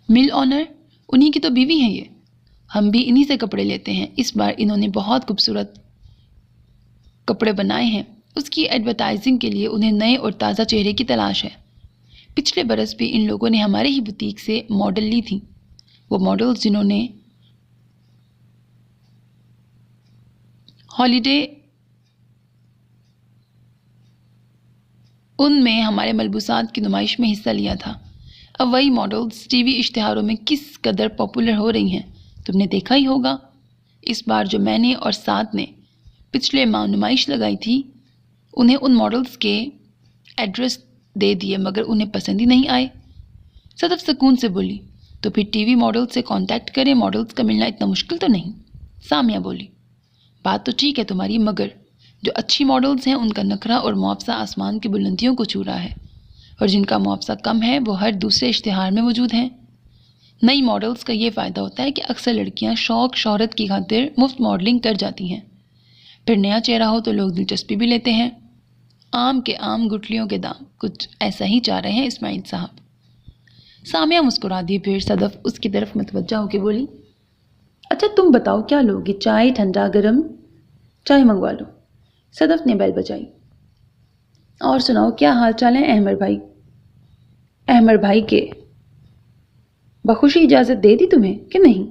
مل آنر، انہی کی تو بیوی ہیں یہ۔ ہم بھی انہی سے کپڑے لیتے ہیں۔ اس بار انہوں نے بہت خوبصورت کپڑے بنائے ہیں۔ اس کی ایڈورٹائزنگ کے لیے انہیں نئے اور تازہ چہرے کی تلاش ہے۔ پچھلے برس بھی ان لوگوں نے ہمارے ہی بوتیک سے ماڈل لی تھی۔ وہ ماڈلز جنہوں نے ہالیڈے ان میں ہمارے ملبوسات کی نمائش میں حصہ لیا تھا۔ اب وہی ماڈلز ٹی وی اشتہاروں میں کس قدر پاپولر ہو رہی ہیں، تم نے دیکھا ہی ہوگا۔ اس بار جو میں نے اور ساتھ نے پچھلے ماہ نمائش لگائی تھی، انہیں ان ماڈلز کے ایڈریس دے دیے مگر انہیں پسند ہی نہیں آئے۔ صدف سکون سے بولی، تو پھر ٹی وی ماڈلز سے کانٹیکٹ کریں، ماڈلز کا ملنا اتنا مشکل تو نہیں۔ سامیہ بولی، بات تو ٹھیک ہے تمہاری، مگر جو اچھی ماڈلز ہیں ان کا نخرہ اور معاوضہ آسمان کی بلندیوں کو چھو رہا ہے، اور جن کا معاوضہ کم ہے وہ ہر دوسرے اشتہار میں موجود ہیں۔ نئی ماڈلز کا یہ فائدہ ہوتا ہے کہ اکثر لڑکیاں شوق شہرت کی خاطر مفت ماڈلنگ کر جاتی ہیں، پھر نیا چہرہ ہو تو لوگ دلچسپی بھی لیتے ہیں۔ آم کے آم گٹھلیوں کے دام، کچھ ایسا ہی چاہ رہے ہیں اسماعیل صاحب۔ سامیہ مسکرا دی، پھر صدف اس کی طرف متوجہ ہو کے بولی، اچھا تم بتاؤ کیا لوگی، چائے، ٹھنڈا گرم؟ چائے منگوا لو۔ صدف نے بیل بجائی۔ اور سناؤ کیا حال چال ہے احمد بھائی؟ احمد بھائی کے بخوشی اجازت دے دی تمہیں کہ نہیں؟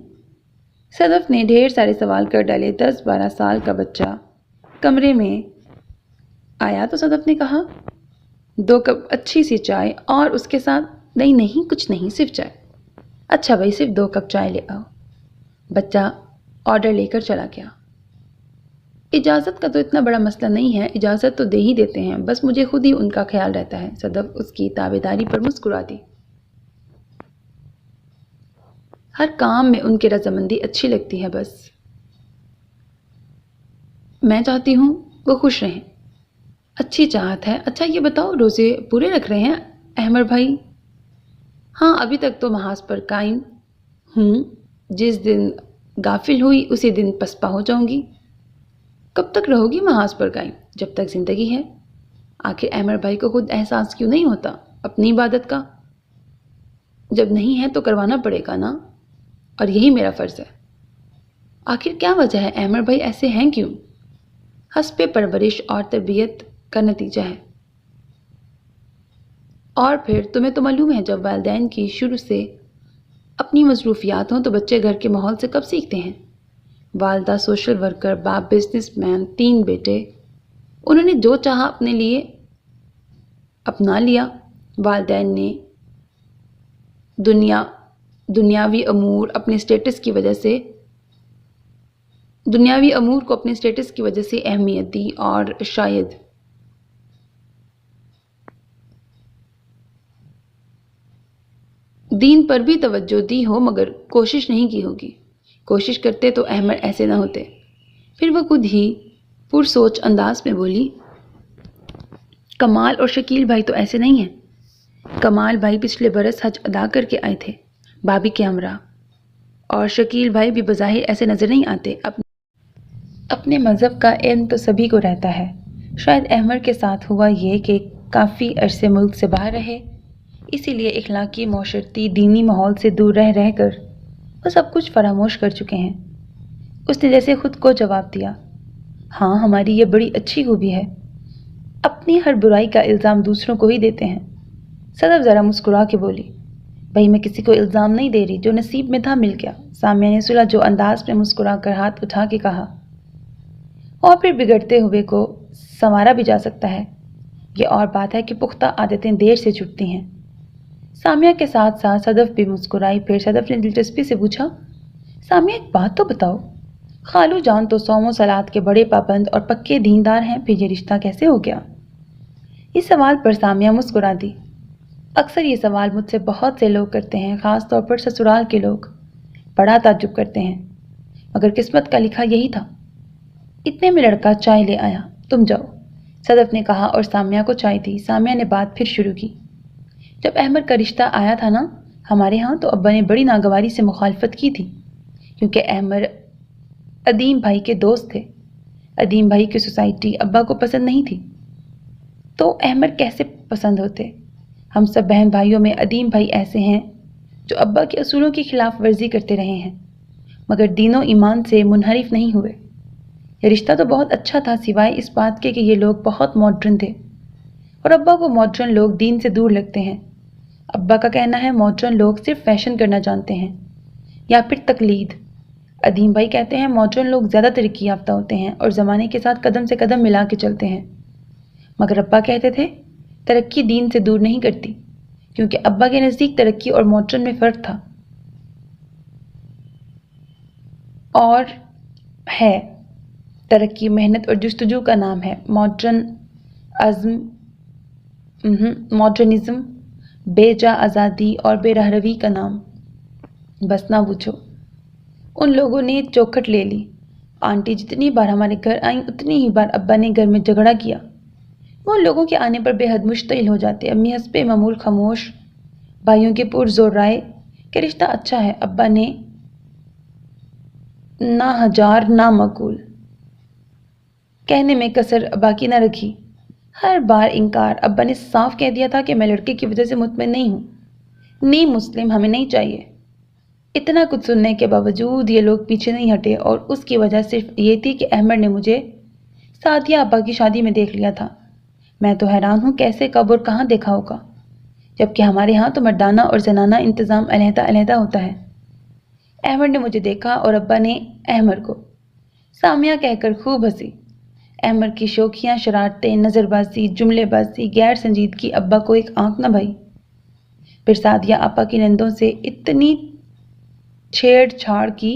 صدف نے ڈھیر سارے سوال کر ڈالے۔ 10-12 سال کا بچہ کمرے میں آیا تو صدف نے کہا، 2 کپ اچھی سی چائے اور اس کے ساتھ نہیں کچھ نہیں، صرف چائے۔ اچھا بھائی، صرف 2 کپ چائے لے آؤ۔ بچہ آرڈر لے کر چلا گیا۔ اجازت کا تو اتنا بڑا مسئلہ نہیں ہے، اجازت تو دے ہی دیتے ہیں، بس مجھے خود ہی ان کا خیال رہتا ہے۔ صدف اس کی تابعداری پر مسکرا دی۔ ہر کام میں ان کی رضامندی اچھی لگتی ہے، بس میں چاہتی ہوں وہ خوش رہیں۔ اچھی چاہت ہے۔ اچھا یہ بتاؤ، روزے پورے رکھ رہے ہیں احمر بھائی؟ ہاں، ابھی تک تو محاذ پر قائم ہوں، جس دن غافل ہوئی اسی دن پسپا ہو جاؤں گی۔ کب تک رہو گی محاذ پر قائم؟ جب تک زندگی ہے۔ آخر احمر بھائی کو خود احساس کیوں نہیں ہوتا اپنی عبادت کا؟ جب نہیں ہے تو کروانا پڑے گا نا، اور یہی میرا فرض ہے۔ آخر کیا وجہ ہے احمر بھائی ایسے ہیں کیوں؟ حسب پرورش اور تربیت کا نتیجہ ہے۔ اور پھر تمہیں تو معلوم ہے جب والدین کی شروع سے اپنی مصروفیات ہوں تو بچے گھر کے ماحول سے کب سیکھتے ہیں؟ والدہ سوشل ورکر، باپ بزنس مین، 3 بیٹے، انہوں نے جو چاہا اپنے لیے اپنا لیا۔ والدین نے دنیاوی امور کو اپنے سٹیٹس کی وجہ سے اہمیت دی، اور شاید دین پر بھی توجہ دی ہو، مگر کوشش نہیں کی ہوگی۔ کوشش کرتے تو احمر ایسے نہ ہوتے۔ پھر وہ خود ہی پرسوچ انداز میں بولی، کمال اور شکیل بھائی تو ایسے نہیں ہیں۔ کمال بھائی پچھلے برس حج ادا کر کے آئے تھے بھابھی کے ہمراہ، اور شکیل بھائی بھی بظاہر ایسے نظر نہیں آتے۔ اپنے مذہب کا علم تو سبھی کو رہتا ہے۔ شاید احمر کے ساتھ ہوا یہ کہ کافی عرصے ملک سے باہر رہے، اسی لیے اخلاقی، معاشرتی، دینی ماحول سے دور رہ کر وہ سب کچھ فراموش کر چکے ہیں۔ اس نے جیسے خود کو جواب دیا، ہاں ہماری یہ بڑی اچھی خوبی ہے، اپنی ہر برائی کا الزام دوسروں کو ہی دیتے ہیں۔ صدف ذرا مسکرا کے بولی، بھائی میں کسی کو الزام نہیں دے رہی، جو نصیب میں تھا مل گیا۔ سامیہ نے سلجھ جو انداز میں مسکرا کر ہاتھ اٹھا کے کہا، اور پھر بگڑتے ہوئے کو سنوارا بھی جا سکتا ہے۔ یہ اور بات ہے کہ پختہ عادتیں دیر سے چھٹتی ہیں۔ سامیہ کے ساتھ ساتھ صدف بھی مسکرائی۔ پھر صدف نے دلچسپی سے پوچھا، سامیہ ایک بات تو بتاؤ، خالو جان تو صوم و صلات کے بڑے پابند اور پکے دیندار ہیں، پھر یہ رشتہ کیسے ہو گیا؟ اس سوال پر سامیہ مسکرا دی۔ اکثر یہ سوال مجھ سے بہت سے لوگ کرتے ہیں، خاص طور پر سسرال کے لوگ، بڑا تعجب کرتے ہیں، مگر قسمت کا لکھا یہی تھا۔ اتنے میں لڑکا چائے لے آیا، تم جاؤ، صدف نے کہا اور سامیہ کو چائے دی۔ سامیہ نے بات پھر شروع کی، جب احمر کا رشتہ آیا تھا نا ہمارے ہاں تو ابا نے بڑی ناگواری سے مخالفت کی تھی، کیونکہ احمر ادیم بھائی کے دوست تھے۔ ادیم بھائی کی سوسائٹی ابا کو پسند نہیں تھی، تو احمر کیسے پسند ہوتے؟ ہم سب بہن بھائیوں میں ادیم بھائی ایسے ہیں جو ابا کے اصولوں کی خلاف ورزی کرتے رہے ہیں، مگر دین و ایمان سے منحرف نہیں ہوئے۔ یہ رشتہ تو بہت اچھا تھا، سوائے اس بات کے کہ یہ لوگ بہت ماڈرن تھے، اور ابا کو ماڈرن لوگ دین سے دور لگتے ہیں۔ ابا کا کہنا ہے ماڈرن لوگ صرف فیشن کرنا جانتے ہیں یا پھر تقلید۔ ادیم بھائی کہتے ہیں ماڈرن لوگ زیادہ ترقی یافتہ ہوتے ہیں اور زمانے کے ساتھ قدم سے قدم ملا کے چلتے ہیں، مگر ابا کہتے تھے ترقی دین سے دور نہیں کرتی، کیونکہ ابا کے نزدیک ترقی اور ماڈرن میں فرق تھا اور ہے۔ ترقی محنت اور جستجو کا نام ہے، ماڈرنزم بے جا آزادی اور بے رہروی کا نام۔ بس نہ پوچھو، ان لوگوں نے چوکھٹ لے لی۔ آنٹی جتنی بار ہمارے گھر آئیں اتنی ہی بار ابا نے گھر میں جھگڑا کیا۔ وہ ان لوگوں کے آنے پر بے حد مشتعل ہو جاتے۔ امی حسب معمول خاموش، بھائیوں کی پرزور رائے کہ رشتہ اچھا ہے۔ ابا نے نہ ہجار نہ مقول کہنے میں کسر باقی نہ رکھی۔ ہر بار انکار۔ ابا نے صاف کہہ دیا تھا کہ میں لڑکے کی وجہ سے مطمئن نہیں ہوں، نیم مسلم ہمیں نہیں چاہیے۔ اتنا کچھ سننے کے باوجود یہ لوگ پیچھے نہیں ہٹے، اور اس کی وجہ صرف یہ تھی کہ احمر نے مجھے سعدیہ ابا کی شادی میں دیکھ لیا تھا۔ میں تو حیران ہوں کیسے، کب اور کہاں دیکھا ہوگا، جبکہ ہمارے ہاں تو مردانہ اور زنانہ انتظام علیحدہ علیحدہ ہوتا ہے۔ احمر نے مجھے دیکھا اور ابا نے احمر کو، سامیہ کہہ کر خوب ہنسی۔ احمر کی شوخیاں، شرارتیں، نظر بازی، جملے بازی، غیر سنجیدگی ابا کو ایک آنکھ نہ بھائی۔ پھر سعدیہ آپا کی نندوں سے اتنی چھیڑ چھاڑ کی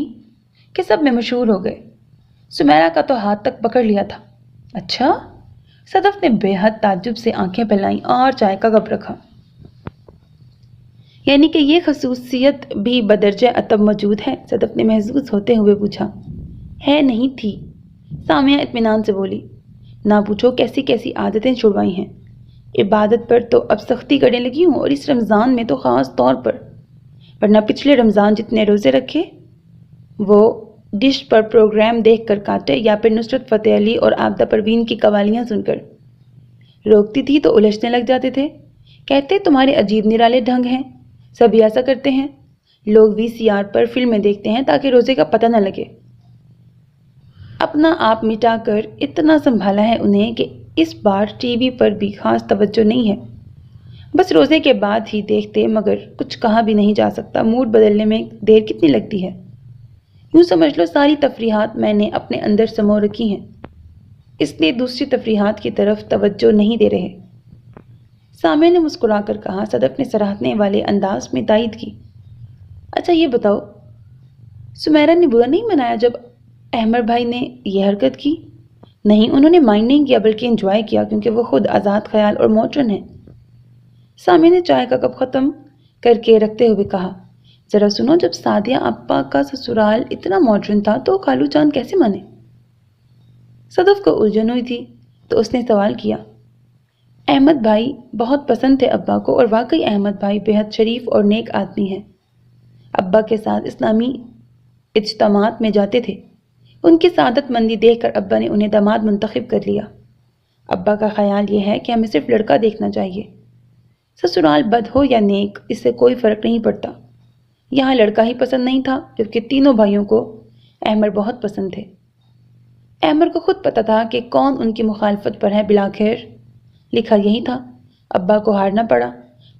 کہ سب میں مشہور ہو گئے۔ سمیرہ کا تو ہاتھ تک پکڑ لیا تھا۔ اچھا؟ صدف نے بے حد تعجب سے آنکھیں پھیلائیں اور چائے کا کپ رکھا۔ یعنی کہ یہ خصوصیت بھی بدرجہ ادب موجود ہے؟ صدف نے محظوظ ہوتے ہوئے پوچھا۔ ہے نہیں تھی، سامیہ اطمینان سے بولی۔ نہ پوچھو کیسی کیسی عادتیں چھڑوائی ہیں۔ عبادت پر تو اب سختی کرنے لگی ہوں، اور اس رمضان میں تو خاص طور پر، ورنہ پچھلے رمضان جتنے روزے رکھے وہ ڈش پر پروگرام دیکھ کر کاٹے، یا پھر نصرت فتح علی اور عابدہ پروین کی قوالیاں سن کر۔ روکتی تھی تو الجھنے لگ جاتے تھے، کہتے تمہارے عجیب نرالے ڈھنگ ہیں، سبھی ایسا کرتے ہیں۔ لوگ VCR پر فلمیں دیکھتے ہیں تاکہ روزے کا پتہ نہ لگے۔ اپنا آپ مٹا کر اتنا سنبھالا ہے انہیں کہ اس بار ٹی وی پر بھی خاص توجہ نہیں ہے، بس روزے کے بعد ہی دیکھتے، مگر کچھ کہا بھی نہیں جا سکتا۔ موڈ بدلنے میں دیر کتنی لگتی ہے؟ یوں سمجھ لو ساری تفریحات میں نے اپنے اندر سمو رکھی ہیں، اس لیے دوسری تفریحات کی طرف توجہ نہیں دے رہے۔ سامیہ نے مسکرا کر کہا۔ صدف نے سراہنے والے انداز میں تائید کی۔ اچھا یہ بتاؤ، سمیرہ نے برا نہیں منایا جب احمد بھائی نے یہ حرکت کی؟ نہیں، انہوں نے مائنڈ نہیں کیا بلکہ انجوائے کیا، کیونکہ وہ خود آزاد خیال اور ماڈرن ہیں۔ سامیہ نے چائے کا کپ ختم کر کے رکھتے ہوئے کہا۔ ذرا سنو، جب سعدیہ آپا کا سسرال اتنا ماڈرن تھا تو خالو جان کیسے مانے؟ صدف کو الجھن ہوئی تھی تو اس نے سوال کیا۔ احمد بھائی بہت پسند تھے ابا کو، اور واقعی احمد بھائی بہت شریف اور نیک آدمی ہیں۔ ابا کے ساتھ اسلامی اجتماعات میں جاتے تھے۔ ان کی سعادت مندی دیکھ کر ابا نے انہیں داماد منتخب کر لیا۔ ابا کا خیال یہ ہے کہ ہمیں صرف لڑکا دیکھنا چاہیے، سسرال بد ہو یا نیک اس سے کوئی فرق نہیں پڑتا۔ یہاں لڑکا ہی پسند نہیں تھا، جبکہ تینوں بھائیوں کو احمد بہت پسند تھے۔ احمد کو خود پتا تھا کہ کون ان کی مخالفت پر ہے، بلاخیر لکھا یہی تھا۔ ابا کو ہارنا پڑا،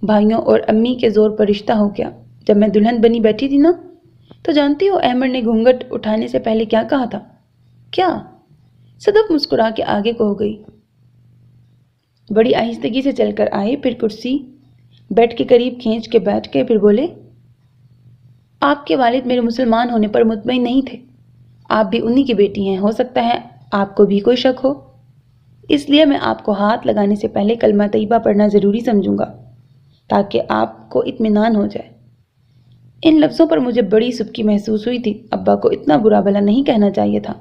بھائیوں اور امی کے زور پر رشتہ ہو گیا۔ جب میں دلہن بنی بیٹھی تھی نا، تو جانتی ہو احمد نے گھونگھٹ اٹھانے سے پہلے کیا کہا تھا؟ کیا؟ صدف مسکرا کے آگے کو ہو گئی۔ بڑی آہستگی سے چل کر آئے، پھر کرسی بیڈ کے قریب کھینچ کے بیٹھ کے پھر بولے، آپ کے والد میرے مسلمان ہونے پر مطمئن نہیں تھے۔ آپ بھی انہی کی بیٹی ہیں، ہو سکتا ہے آپ کو بھی کوئی شک ہو، اس لیے میں آپ کو ہاتھ لگانے سے پہلے کلمہ طیبہ پڑھنا ضروری سمجھوں گا تاکہ آپ کو اطمینان ہو جائے۔ ان لفظوں پر مجھے بڑی سبکی محسوس ہوئی تھی۔ ابا کو اتنا برا بھلا نہیں کہنا چاہیے تھا،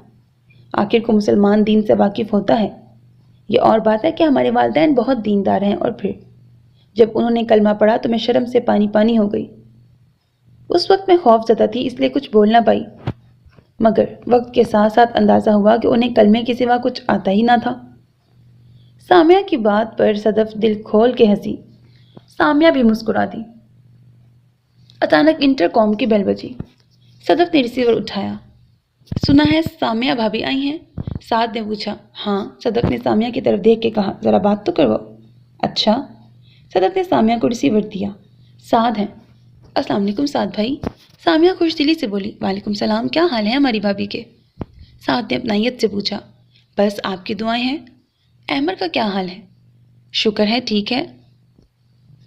آخر کو مسلمان دین سے واقف ہوتا ہے۔ یہ اور بات ہے کہ ہمارے والدین بہت دیندار ہیں، اور پھر جب انہوں نے کلمہ پڑھا تو میں شرم سے پانی پانی ہو گئی۔ اس وقت میں خوف زدہ تھی، اس لیے کچھ بول نہ پائی، مگر وقت کے ساتھ ساتھ اندازہ ہوا کہ انہیں کلمے کے سوا کچھ آتا ہی نہ تھا۔ سامیہ کی بات پر صدف دل کھول کے ہنسی۔ سامیہ بھی مسکرا دی۔ اچانک انٹر کام کی بیل بجی۔ صدف نے ریسیور اٹھایا۔ سنا ہے سامیہ بھابی آئی ہیں؟ سعد نے پوچھا۔ ہاں، صدف نے سامیہ کی طرف دیکھ کے کہا۔ ذرا بات تو کرواؤ۔ اچھا۔ صدف نے سامیہ کو ریسیور دیا۔ سعد ہیں۔ السلام علیکم سعد بھائی، سامیہ خوش دلی سے بولی۔ وعلیکم السلام، کیا حال ہے ہماری بھابی کے؟ سعد نے اپنائیت سے پوچھا۔ بس آپ کی دعائیں ہیں۔ احمد کا کیا حال ہے؟ شکر ہے ٹھیک ہے،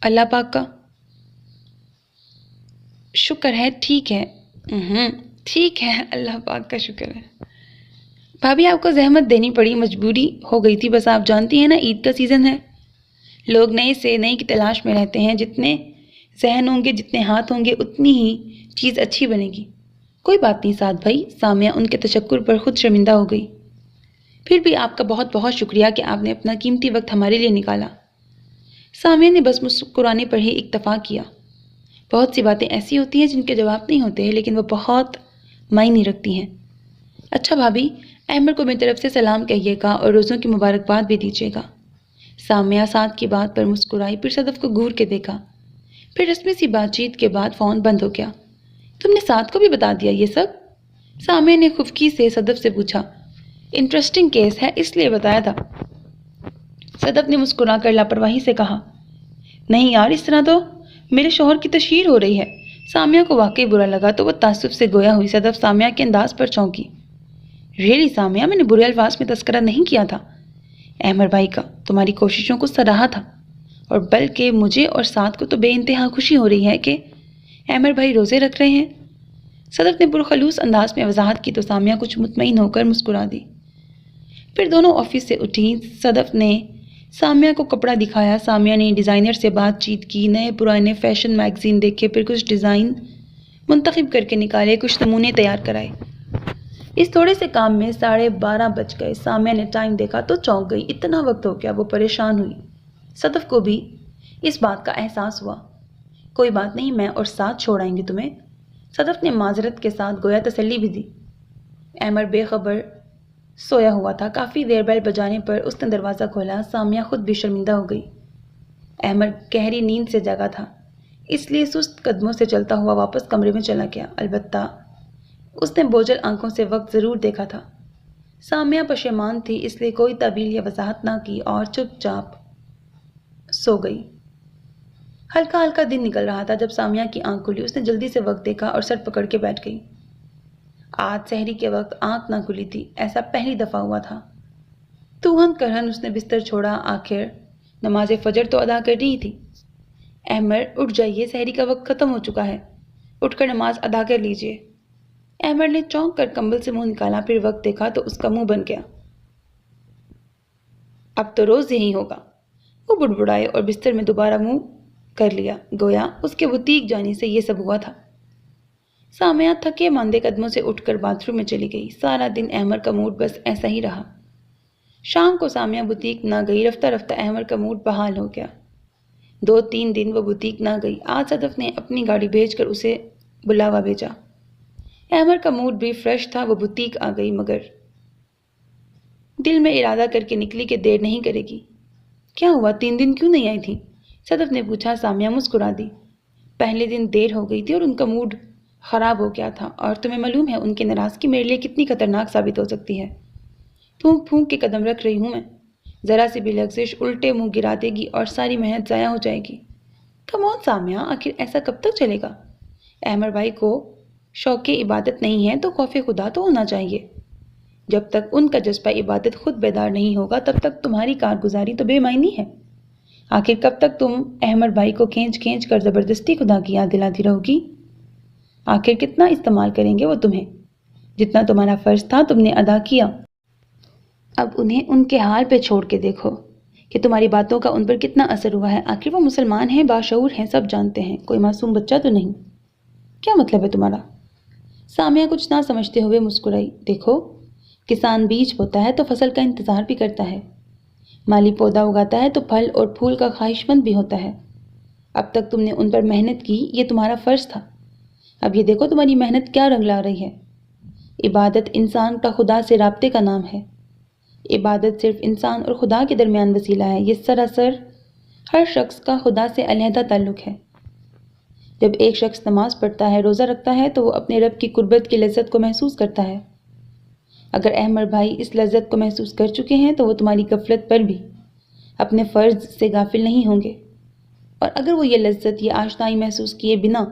اللہ پاک کا شکر ہے ٹھیک ہے۔ ٹھیک ہے، اللہ پاک کا شکر ہے۔ بھابھی آپ کو زحمت دینی پڑی، مجبوری ہو گئی تھی، بس آپ جانتی ہیں نا عید کا سیزن ہے، لوگ نئے سے نئی کی تلاش میں رہتے ہیں، جتنے ذہن ہوں گے جتنے ہاتھ ہوں گے اتنی ہی چیز اچھی بنے گی۔ کوئی بات نہیں سعد بھائی، سامیہ ان کے تشکر پر خود شرمندہ ہو گئی۔ پھر بھی آپ کا بہت بہت شکریہ کہ آپ نے اپنا قیمتی وقت ہمارے لیے نکالا۔ سامیہ نے بس مسکرانے پر ہی اکتفا کیا۔ بہت سی باتیں ایسی ہوتی ہیں جن کے جواب نہیں ہوتے، لیکن وہ بہت معنی رکھتی ہیں۔ اچھا بھابھی، احمد کو میری طرف سے سلام کہیے گا اور روزوں کی مبارکباد بھی دیجیے گا۔ سامیہ سعد کی بات پر مسکرائی، پھر صدف کو گور کے دیکھا، پھر رسمی سی بات چیت کے بعد فون بند ہو گیا۔ تم نے سعد کو بھی بتا دیا یہ سب؟ سامیہ نے خفکی سے صدف سے پوچھا۔ انٹرسٹنگ کیس ہے اس لیے بتایا تھا، صدف نے مسکرا کر لاپرواہی سے کہا۔ نہیں یار، اس طرح تو میرے شوہر کی تشہیر ہو رہی ہے۔ سامیہ کو واقعی برا لگا تو وہ تعصب سے گویا ہوئی۔ صدف سامیہ کے انداز پر چونکی۔ ریئلی سامیہ، میں نے برے الفاظ میں تذکرہ نہیں کیا تھا احمد بھائی کا، تمہاری کوششوں کو سراہا تھا، اور بلکہ مجھے اور سعد کو تو بے انتہا خوشی ہو رہی ہے کہ احمد بھائی روزے رکھ رہے ہیں۔ صدف نے پرخلوص انداز میں وضاحت کی تو سامیہ کچھ مطمئن ہو کر مسکرا دی۔ پھر دونوں آفس سے اٹھیں۔ صدف نے سامیہ کو کپڑا دکھایا، سامیہ نے ڈیزائنر سے بات چیت کی، نئے پرانے فیشن میگزین دیکھے، پھر کچھ ڈیزائن منتخب کر کے نکالے، کچھ نمونے تیار کرائے۔ اس تھوڑے سے کام میں 12:30 بج گئے۔ سامیہ نے ٹائم دیکھا تو چونک گئی، اتنا وقت ہو گیا، وہ پریشان ہوئی۔ صدف کو بھی اس بات کا احساس ہوا۔ کوئی بات نہیں، میں اور ساتھ چھوڑ آئیں گے تمہیں۔ صدف نے معذرت کے ساتھ گویا تسلی بھی دی۔ احمد بے خبر سویا ہوا تھا۔ کافی دیر بیل بجانے پر اس نے دروازہ کھولا۔ سامیہ خود بھی شرمندہ ہو گئی۔ احمد گہری نیند سے جگا تھا، اس لیے سست قدموں سے چلتا ہوا واپس کمرے میں چلا گیا۔ البتہ اس نے بوجھل آنکھوں سے وقت ضرور دیکھا تھا۔ سامیہ پشیمان تھی، اس لیے کوئی تعبیر یا وضاحت نہ کی اور چپ چاپ سو گئی۔ ہلکا ہلکا دن نکل رہا تھا جب سامیہ کی آنکھ کھلی۔ اس نے جلدی سے وقت دیکھا اور سر پکڑ کے بیٹھ گئی۔ آج سحری کے وقت آنکھ نہ کھلی تھی، ایسا پہلی دفعہ ہوا تھا۔ توہن کرہن اس نے بستر چھوڑا۔ آخر نماز فجر تو ادا کر رہی تھی۔ احمد اٹھ جائیے، سحری کا وقت ختم ہو چکا ہے، اٹھ کر نماز ادا کر لیجیے۔ احمد نے چونک کر کمبل سے منہ نکالا، پھر وقت دیکھا تو اس کا منہ بن گیا۔ اب تو روز یہی ہوگا، وہ بڑبڑائے اور بستر میں دوبارہ منہ کر لیا، گویا اس کے بوتیک جانے سے یہ سب ہوا تھا۔ سامیہ تھکے ماندے قدموں سے اٹھ کر باتھ روم میں چلی گئی۔ سارا دن احمد کا موڈ بس ایسا ہی رہا۔ شام کو سامیہ بوتیک نہ گئی۔ رفتہ رفتہ احمد کا موڈ بحال ہو گیا۔ 2-3 دن وہ بوتیک نہ گئی۔ آج صدف نے اپنی گاڑی بھیج کر اسے بلاوا بھیجا۔ احمد کا موڈ بھی فریش تھا۔ وہ بوتیک آ گئی، مگر دل میں ارادہ کر کے نکلی کہ دیر نہیں کرے گی۔ کیا ہوا، 3 دن کیوں نہیں آئی تھی؟ صدف نے پوچھا۔ سامیہ مسکرا دی۔ پہلے دن دیر ہو گئی تھی اور ان کا موڈ خراب ہو گیا تھا، اور تمہیں معلوم ہے ان کی ناراضگی میرے لیے کتنی خطرناک ثابت ہو سکتی ہے۔ پھونک پھونک کے قدم رکھ رہی ہوں میں، ذرا سی بھی لغزش الٹے منہ گرا دے گی اور ساری محنت ضائع ہو جائے گی۔ کم آن سامیہ، آخر ایسا کب تک چلے گا؟ احمد بھائی کو شوق عبادت نہیں ہے تو خوف خدا تو ہونا چاہیے۔ جب تک ان کا جذبہ عبادت خود بیدار نہیں ہوگا تب تک تمہاری کارگزاری تو بے معنی ہے۔ آخر کب تک تم احمد بھائی کو کھینچ کھینچ کر زبردستی خدا کی یاد دلاتی رہو گی؟ آخر کتنا استعمال کریں گے وہ تمہیں؟ جتنا تمہارا فرض تھا تم نے ادا کیا، اب انہیں ان کے حال پہ چھوڑ کے دیکھو کہ تمہاری باتوں کا ان پر کتنا اثر ہوا ہے۔ آخر وہ مسلمان ہیں، باشعور ہیں، سب جانتے ہیں، کوئی معصوم بچہ تو نہیں۔ کیا مطلب ہے تمہارا؟ سامیہ کچھ نہ سمجھتے ہوئے مسکرائی۔ دیکھو، کسان بیج بوتا ہے تو فصل کا انتظار بھی کرتا ہے، مالی پودا اگاتا ہے تو پھل اور پھول کا خواہش مند بھی ہوتا ہے۔ اب تک تم نے ان پر محنت کی، یہ تمہارا فرض تھا۔ اب یہ دیکھو تمہاری محنت کیا رنگ لا رہی ہے۔ عبادت انسان کا خدا سے رابطے کا نام ہے۔ عبادت صرف انسان اور خدا کے درمیان وسیلہ ہے۔ یہ سراسر ہر شخص کا خدا سے علیحدہ تعلق ہے۔ جب ایک شخص نماز پڑھتا ہے، روزہ رکھتا ہے تو وہ اپنے رب کی قربت کی لذت کو محسوس کرتا ہے۔ اگر احمد بھائی اس لذت کو محسوس کر چکے ہیں تو وہ تمہاری غفلت پر بھی اپنے فرض سے غافل نہیں ہوں گے، اور اگر وہ یہ لذت، یہ آشنائی محسوس کیے بنا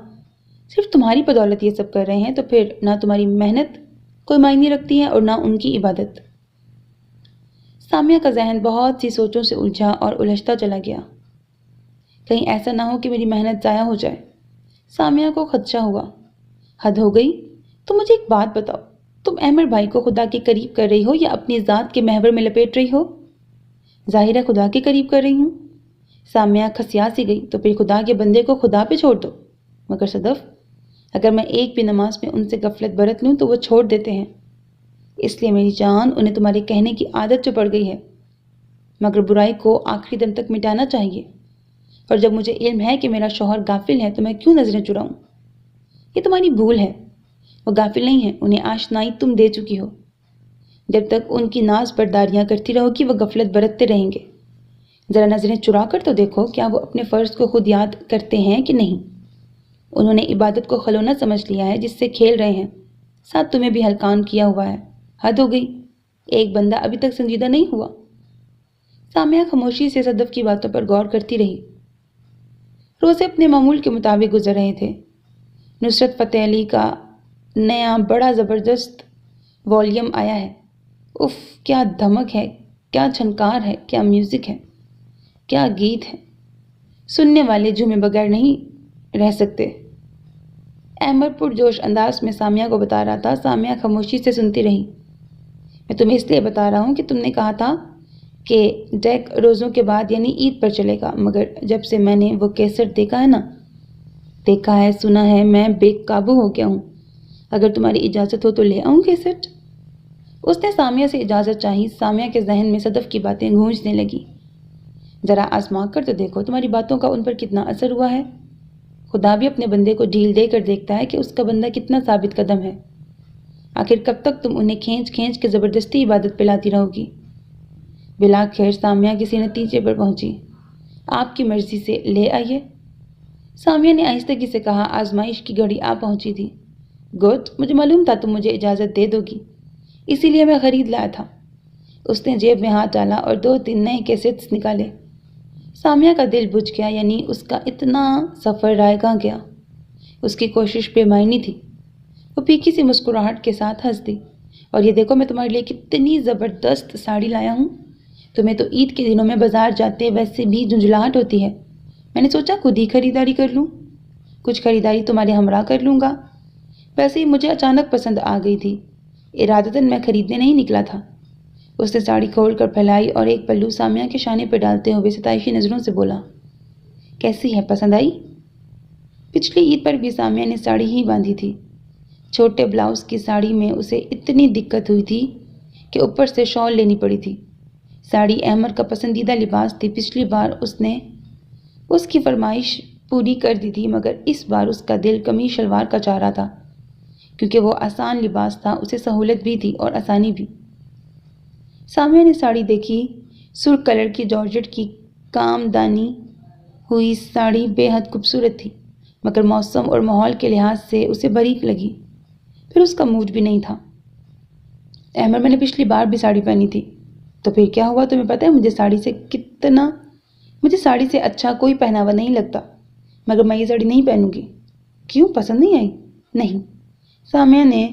صرف تمہاری بدولت یہ سب کر رہے ہیں تو پھر نہ تمہاری محنت کوئی معنی رکھتی ہے اور نہ ان کی عبادت۔ سامیہ کا ذہن بہت سی سوچوں سے الجھا اور الجھتا چلا گیا۔ کہیں ایسا نہ ہو کہ میری محنت ضائع ہو جائے۔ سامیہ کو خدشہ ہوا۔ حد ہو گئی۔ تم مجھے ایک بات بتاؤ، تم احمد بھائی کو خدا کے قریب کر رہی ہو یا اپنی ذات کے محور میں لپیٹ رہی ہو؟ ظاہر ہے خدا کے قریب کر رہی ہوں۔ سامیہ کھسیا سی گئی۔ تو پھر خدا کے بندے کو خدا پہ چھوڑ دو۔ مگر صدف، اگر میں ایک بھی نماز میں ان سے غفلت برت لوں تو وہ چھوڑ دیتے ہیں۔ اس لیے میری جان، انہیں تمہارے کہنے کی عادت جو پڑ گئی ہے، مگر برائی کو آخری دم تک مٹانا چاہیے۔ اور جب مجھے علم ہے کہ میرا شوہر غافل ہے تو میں کیوں نظریں چراؤں؟ یہ تمہاری بھول ہے۔ وہ غافل نہیں ہیں، انہیں آشنائی تم دے چکی ہو۔ جب تک ان کی ناز برداریاں کرتی رہو گی وہ غفلت برتتے رہیں گے۔ ذرا نظریں چرا کر تو دیکھو، کیا وہ اپنے فرض کو خود یاد کرتے ہیں کہ نہیں؟ انہوں نے عبادت کو کھلونا سمجھ لیا ہے جس سے کھیل رہے ہیں، ساتھ تمہیں بھی ہلکان کیا ہوا ہے۔ حد ہو گئی، ایک بندہ ابھی تک سنجیدہ نہیں ہوا۔ سامیہ خاموشی سے صدف کی باتوں پر غور کرتی رہی۔ روزے اپنے معمول کے مطابق گزر رہے تھے۔ نصرت فتح علی کا نیا بڑا زبردست والیوم آیا ہے۔ اف، کیا دھمک ہے، کیا چھنکار ہے، کیا میوزک ہے، کیا گیت ہے۔ سننے والے جھومے بغیر نہیں رہ سکتے۔ احمر پرجوش انداز میں سامیہ کو بتا رہا تھا۔ سامیہ خاموشی سے سنتی رہی۔ میں تمہیں اس لیے بتا رہا ہوں کہ تم نے کہا تھا کہ ڈیک روزوں کے بعد یعنی عید پر چلے گا، مگر جب سے میں نے وہ کیسٹ دیکھا ہے نا، دیکھا ہے، سنا ہے، میں بے قابو ہو گیا ہوں۔ اگر تمہاری اجازت ہو تو لے آؤں کیسٹ؟ اس نے سامیہ سے اجازت چاہی۔ سامیہ کے ذہن میں صدف کی باتیں گونجنے لگی۔ ذرا آزما کر تو دیکھو تمہاری باتوں کا ان پر کتنا اثر ہوا ہے۔ خدا بھی اپنے بندے کو ڈھیل دے کر دیکھتا ہے کہ اس کا بندہ کتنا ثابت قدم ہے۔ آخر کب تک تم انہیں کھینچ کھینچ کے زبردستی عبادت پہ لاتی رہو گی؟ بلاخیر سامیہ کسی نتیجے پر پہنچی۔ آپ کی مرضی سے لے آئیے، سامیہ نے آہستگی سے کہا۔ آزمائش کی گھڑی آ پہنچی تھی۔ گڈ، مجھے معلوم تھا تم مجھے اجازت دے دو گی، اسی لیے میں خرید لایا تھا۔ اس نے جیب میں ہاتھ ڈالا اور 2-3 نئے کیسٹس نکالے۔ سامیہ کا دل بجھ گیا، یعنی اس کا اتنا سفر رائگاں گیا۔ اس کی کوشش بے معنی تھی۔ وہ پھیکی سی مسکراہٹ کے ساتھ ہنس دی۔ اور یہ دیکھو میں تمہارے لیے کتنی زبردست ساڑی لایا ہوں۔ تمہیں تو عید کے دنوں میں بازار جاتے ویسے بھی جھنجھلاہٹ ہوتی ہے، میں نے سوچا خود ہی خریداری کر لوں، کچھ خریداری تمہارے ہمراہ کر لوں گا۔ ویسے ہی مجھے اچانک پسند آ گئی تھی، ارادتاً میں خریدنے نہیں نکلا تھا۔ اس نے ساڑی کھول کر پھیلائی اور ایک پلو سامیہ کے شانے پہ ڈالتے ہوئے ستائشی نظروں سے بولا، کیسی ہے، پسند آئی؟ پچھلی عید پر بھی سامیہ نے ساڑی ہی باندھی تھی۔ چھوٹے بلاؤز کی ساڑی میں اسے اتنی دقت ہوئی تھی کہ اوپر سے شال لینی پڑی تھی۔ ساڑی احمر کا پسندیدہ لباس تھی۔ پچھلی بار اس نے اس کی فرمائش پوری کر دی تھی، مگر اس بار اس کا دل قمیص شلوار کا چاہ رہا تھا، کیونکہ وہ آسان لباس تھا، اسے سہولت بھی تھی اور آسانی بھی۔ سامیہ نے ساڑی دیکھی۔ سرخ کلر کی جارجٹ کی کام دانی ہوئی ساڑی بے حد خوبصورت تھی، مگر موسم اور ماحول کے لحاظ سے اسے باریک لگی۔ پھر اس کا موڈ بھی نہیں تھا۔ احمر، میں نے پچھلی بار بھی ساڑی پہنی تھی، تو پھر کیا ہوا؟ تمہیں پتہ ہے مجھے ساڑی سے اچھا کوئی پہناوا نہیں لگتا، مگر میں یہ ساڑی نہیں پہنوں گی۔ کیوں، پسند نہیں آئی؟ نہیں۔ سامیہ نے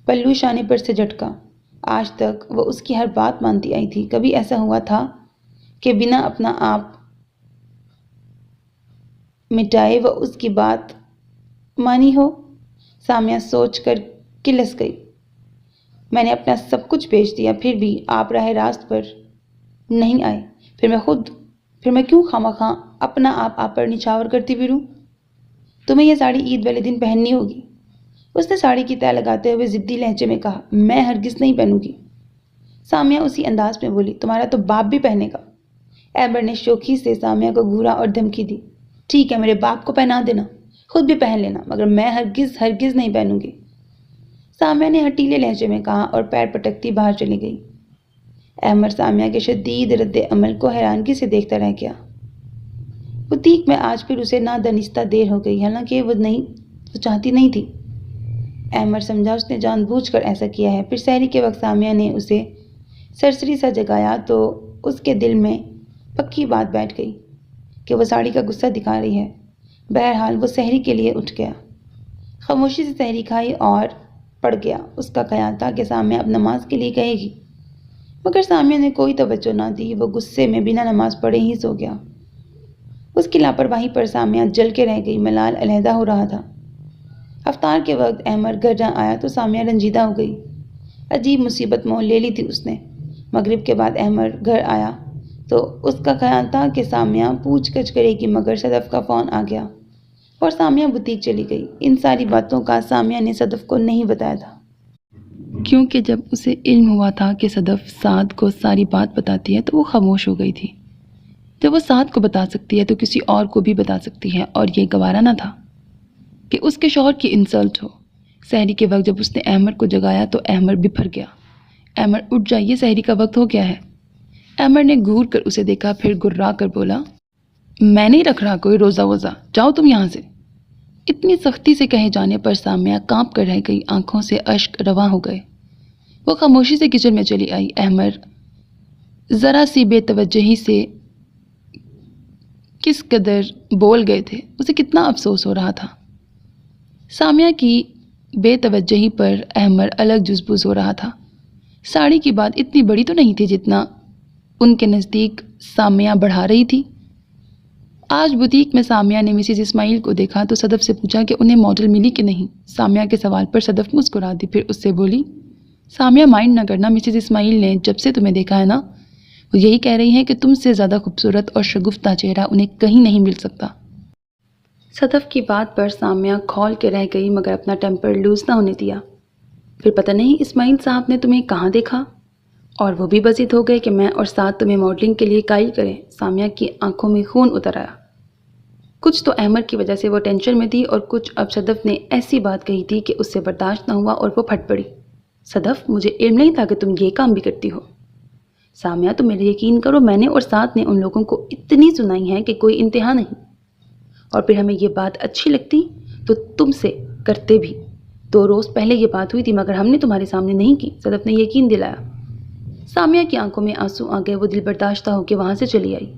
پلو شانے پر سے جھٹکا۔ آج تک وہ اس کی ہر بات مانتی آئی تھی، کبھی ایسا ہوا تھا کہ بنا اپنا آپ مٹائے وہ اس کی بات مانی ہو؟ سامیہ سوچ کر کلس گئی۔ میں نے اپنا سب کچھ بیچ دیا، پھر بھی آپ راہ راست پر نہیں آئے، پھر میں کیوں خواہ اپنا آپ پر نچھاور کرتی پھروں؟ تمہیں یہ ساڑی عید والے دن پہننی ہوگی، اس نے ساڑی کی تہہ لگاتے ہوئے ضدی لہجے میں کہا۔ میں ہرگز نہیں پہنوں گی، سامیہ اسی انداز میں بولی۔ تمہارا تو باپ بھی پہنے گا۔ احمر نے شوخی سے سامیہ کو گھورا اور دھمکی دی۔ ٹھیک ہے، میرے باپ کو پہنا دینا، خود بھی پہن لینا، مگر میں ہرگز نہیں پہنوں گی، سامیہ نے ہٹیلے لہجے میں کہا اور پیر پٹکتی باہر چلی گئی۔ احمر سامیہ کے شدید رد عمل کو حیرانگی سے دیکھتا رہ گیا۔ بوتیک میں آج پھر اسے نادانستہ دیر ہو گئی، حالانکہ وہ چاہتی نہیں تھی۔ احمر سمجھا اس نے جان بوجھ کر ایسا کیا ہے۔ پھر سحری کے وقت سامیہ نے اسے سرسری سا جگایا تو اس کے دل میں پکی بات بیٹھ گئی کہ وہ ساڑی کا غصہ دکھا رہی ہے۔ بہرحال وہ سحری کے لیے اٹھ گیا، خاموشی سے سحری کھائی اور پڑ گیا۔ اس کا خیال تھا کہ سامیہ اب نماز کے لیے کہے گی، مگر سامیہ نے کوئی توجہ نہ دی۔ وہ غصے میں بنا نماز پڑھے ہی سو گیا۔ اس کی لاپرواہی پر سامیہ جل کے رہ گئی۔ ملال علیحدہ ہو رہا تھا۔ افطار کے وقت احمر گھر نہ آیا تو سامیہ رنجیدہ ہو گئی۔ عجیب مصیبت مول لے لی تھی اس نے۔ مغرب کے بعد احمر گھر آیا تو اس کا خیال تھا کہ سامیہ پوچھ گچھ کرے گی، مگر صدف کا فون آ گیا اور سامیہ بوتیک چلی گئی۔ ان ساری باتوں کا سامیہ نے صدف کو نہیں بتایا تھا، کیونکہ جب اسے علم ہوا تھا کہ صدف سعد کو ساری بات بتاتی ہے تو وہ خاموش ہو گئی تھی۔ جب وہ سعد کو بتا سکتی ہے تو کسی اور کو بھی بتا سکتی ہے، اور یہ گوارا نہ تھا کہ اس کے شوہر کی انسلٹ ہو۔ سحری کے وقت جب اس نے احمر کو جگایا تو احمر بپھر گیا۔ احمر، اٹھ جائیے، سحری کا وقت ہو گیا ہے۔ احمر نے گھور کر اسے دیکھا، پھر گررا کر بولا، میں نہیں رکھ رہا کوئی روزہ ووزہ، جاؤ تم یہاں سے۔ اتنی سختی سے کہے جانے پر سامیہ کانپ کر رہ گئی، آنکھوں سے اشک رواں ہو گئے۔ وہ خاموشی سے کچن میں چلی آئی۔ احمر ذرا سی بے توجہی سے کس قدر بول گئے تھے، اسے کتنا افسوس ہو رہا تھا۔ سامیہ کی بے توجہی پر احمر الگ جزبوز ہو رہا تھا۔ ساڑی کی بات اتنی بڑی تو نہیں تھی جتنا ان کے نزدیک سامیہ بڑھا رہی تھی۔ آج بوتیک میں سامیہ نے مسز اسماعیل کو دیکھا تو صدف سے پوچھا کہ انہیں ماڈل ملی کہ نہیں۔ سامیہ کے سوال پر صدف مسکرا دی، پھر اس سے بولی، سامیہ مائنڈ نہ کرنا، مسز اسماعیل نے جب سے تمہیں دیکھا ہے نا، وہ یہی کہہ رہی ہیں کہ تم سے زیادہ خوبصورت اور شگفتہ چہرہ انہیں کہیں نہیں مل سکتا۔ صدف کی بات پر سامیہ کھول کے رہ گئی مگر اپنا ٹیمپر لوز نہ ہونے دیا۔ پھر پتہ نہیں اسماعیل صاحب نے تمہیں کہاں دیکھا اور وہ بھی بزید ہو گئے کہ میں اور ساتھ تمہیں ماڈلنگ کے لیے قائل کریں۔ سامیہ کی آنکھوں میں خون اتر آیا۔ کچھ تو احمد کی وجہ سے وہ ٹینشن میں تھی اور کچھ اب صدف نے ایسی بات کہی تھی کہ اس سے برداشت نہ ہوا اور وہ پھٹ پڑی۔ صدف، مجھے علم نہیں تھا کہ تم یہ کام بھی کرتی ہو۔ سامیہ، تم میرے یقین کرو، میں نے اور ساتھ نے ان لوگوں کو اتنی سنائی ہے کہ کوئی انتہا نہیں، اور پھر ہمیں یہ بات اچھی لگتی تو تم سے کرتے بھی۔ 2 روز پہلے یہ بات ہوئی تھی مگر ہم نے تمہارے سامنے نہیں کی، صدف نے یقین دلایا۔ سامیہ کی آنکھوں میں آنسو آ گئے، وہ دل برداشتہ ہو کے وہاں سے چلی آئی۔